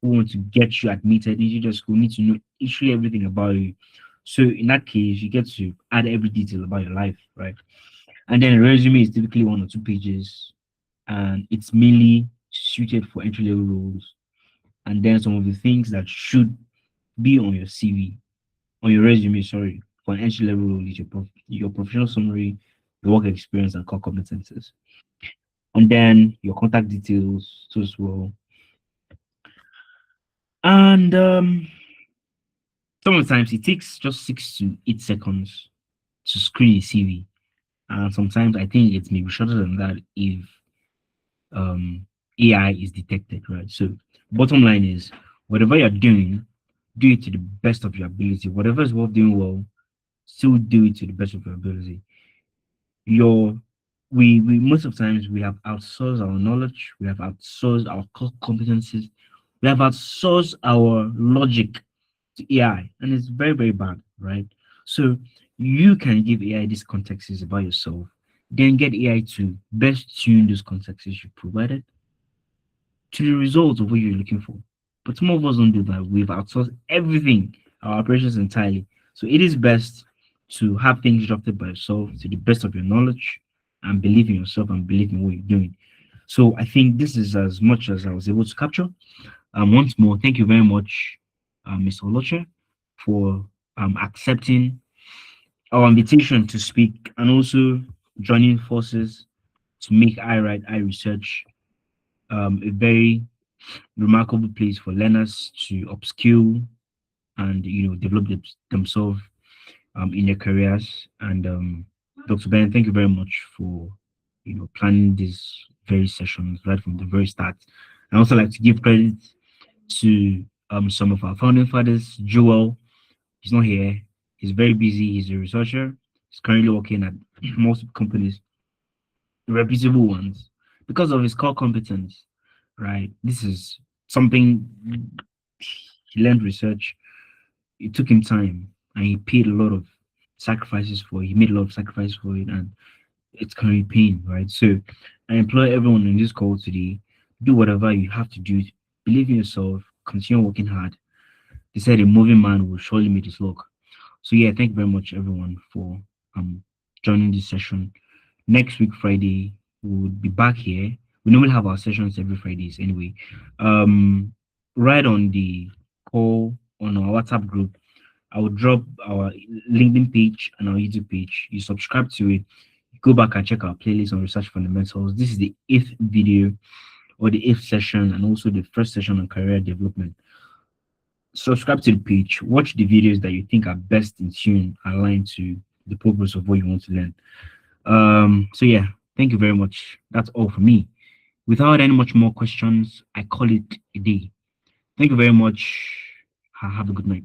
who want to get you admitted into the school need to know literally everything about you. So in that case, you get to add every detail about your life, right? And then a resume is typically 1 or 2 pages, and it's mainly suited for entry level roles. And then some of the things that should be on your CV, on your resume, sorry, for an entry level role is your professional summary, your work experience, and core competences. And then your contact details too as well. And sometimes it takes just 6 to 8 seconds to screen a CV. And sometimes I think it may be shorter than that if AI is detected, right? So bottom line is whatever you're doing, do it to the best of your ability. Whatever is worth doing well, still do it to the best of your ability. Your we most of the times we have outsourced our knowledge, we have outsourced our core competencies, we have outsourced our logic to AI, and it's very, very bad, right? So you can give AI these contexts about yourself, then get AI to best tune those contexts you provided to the results of what you're looking for. But some of us don't do that. We've outsourced everything, our operations entirely. So it is best to have things drafted by yourself to the best of your knowledge and believe in yourself and believe in what you're doing. So I think this is as much as I was able to capture. Once more, thank you very much, Mr. Oloche, for accepting our invitation to speak and also joining forces to make I Write, I Research a very remarkable place for learners to upskill and develop themselves in their careers. And Dr. Ben, thank you very much for planning these very sessions right from the very start. I also like to give credit to some of our founding fathers. Joel, he's not here. He's very busy. He's a researcher. He's currently working at most companies, reputable ones, because of his core competence. Right. This is something he learned research. It took him time, and he paid a lot of sacrifices for it. He made a lot of sacrifices for it, and it's currently paying. Right. So I implore everyone in this call today: do whatever you have to do. Believe in yourself. Continue working hard. They said a moving man will surely meet his luck. So yeah, thank you very much everyone for joining this session. Next week Friday we'll be back here. We normally have our sessions every Fridays anyway. Right on the call on our WhatsApp group, I will drop our LinkedIn page and our YouTube page. You subscribe to it, go back and check our playlist on research fundamentals. This is the 8th video or the 8th session and also the first session on career development. Subscribe to the page, watch the videos that you think are best in tune, aligned to the purpose of what you want to learn. So yeah, thank you very much. That's all for me. Without any much more questions, I call it a day. Thank you very much. Have a good night.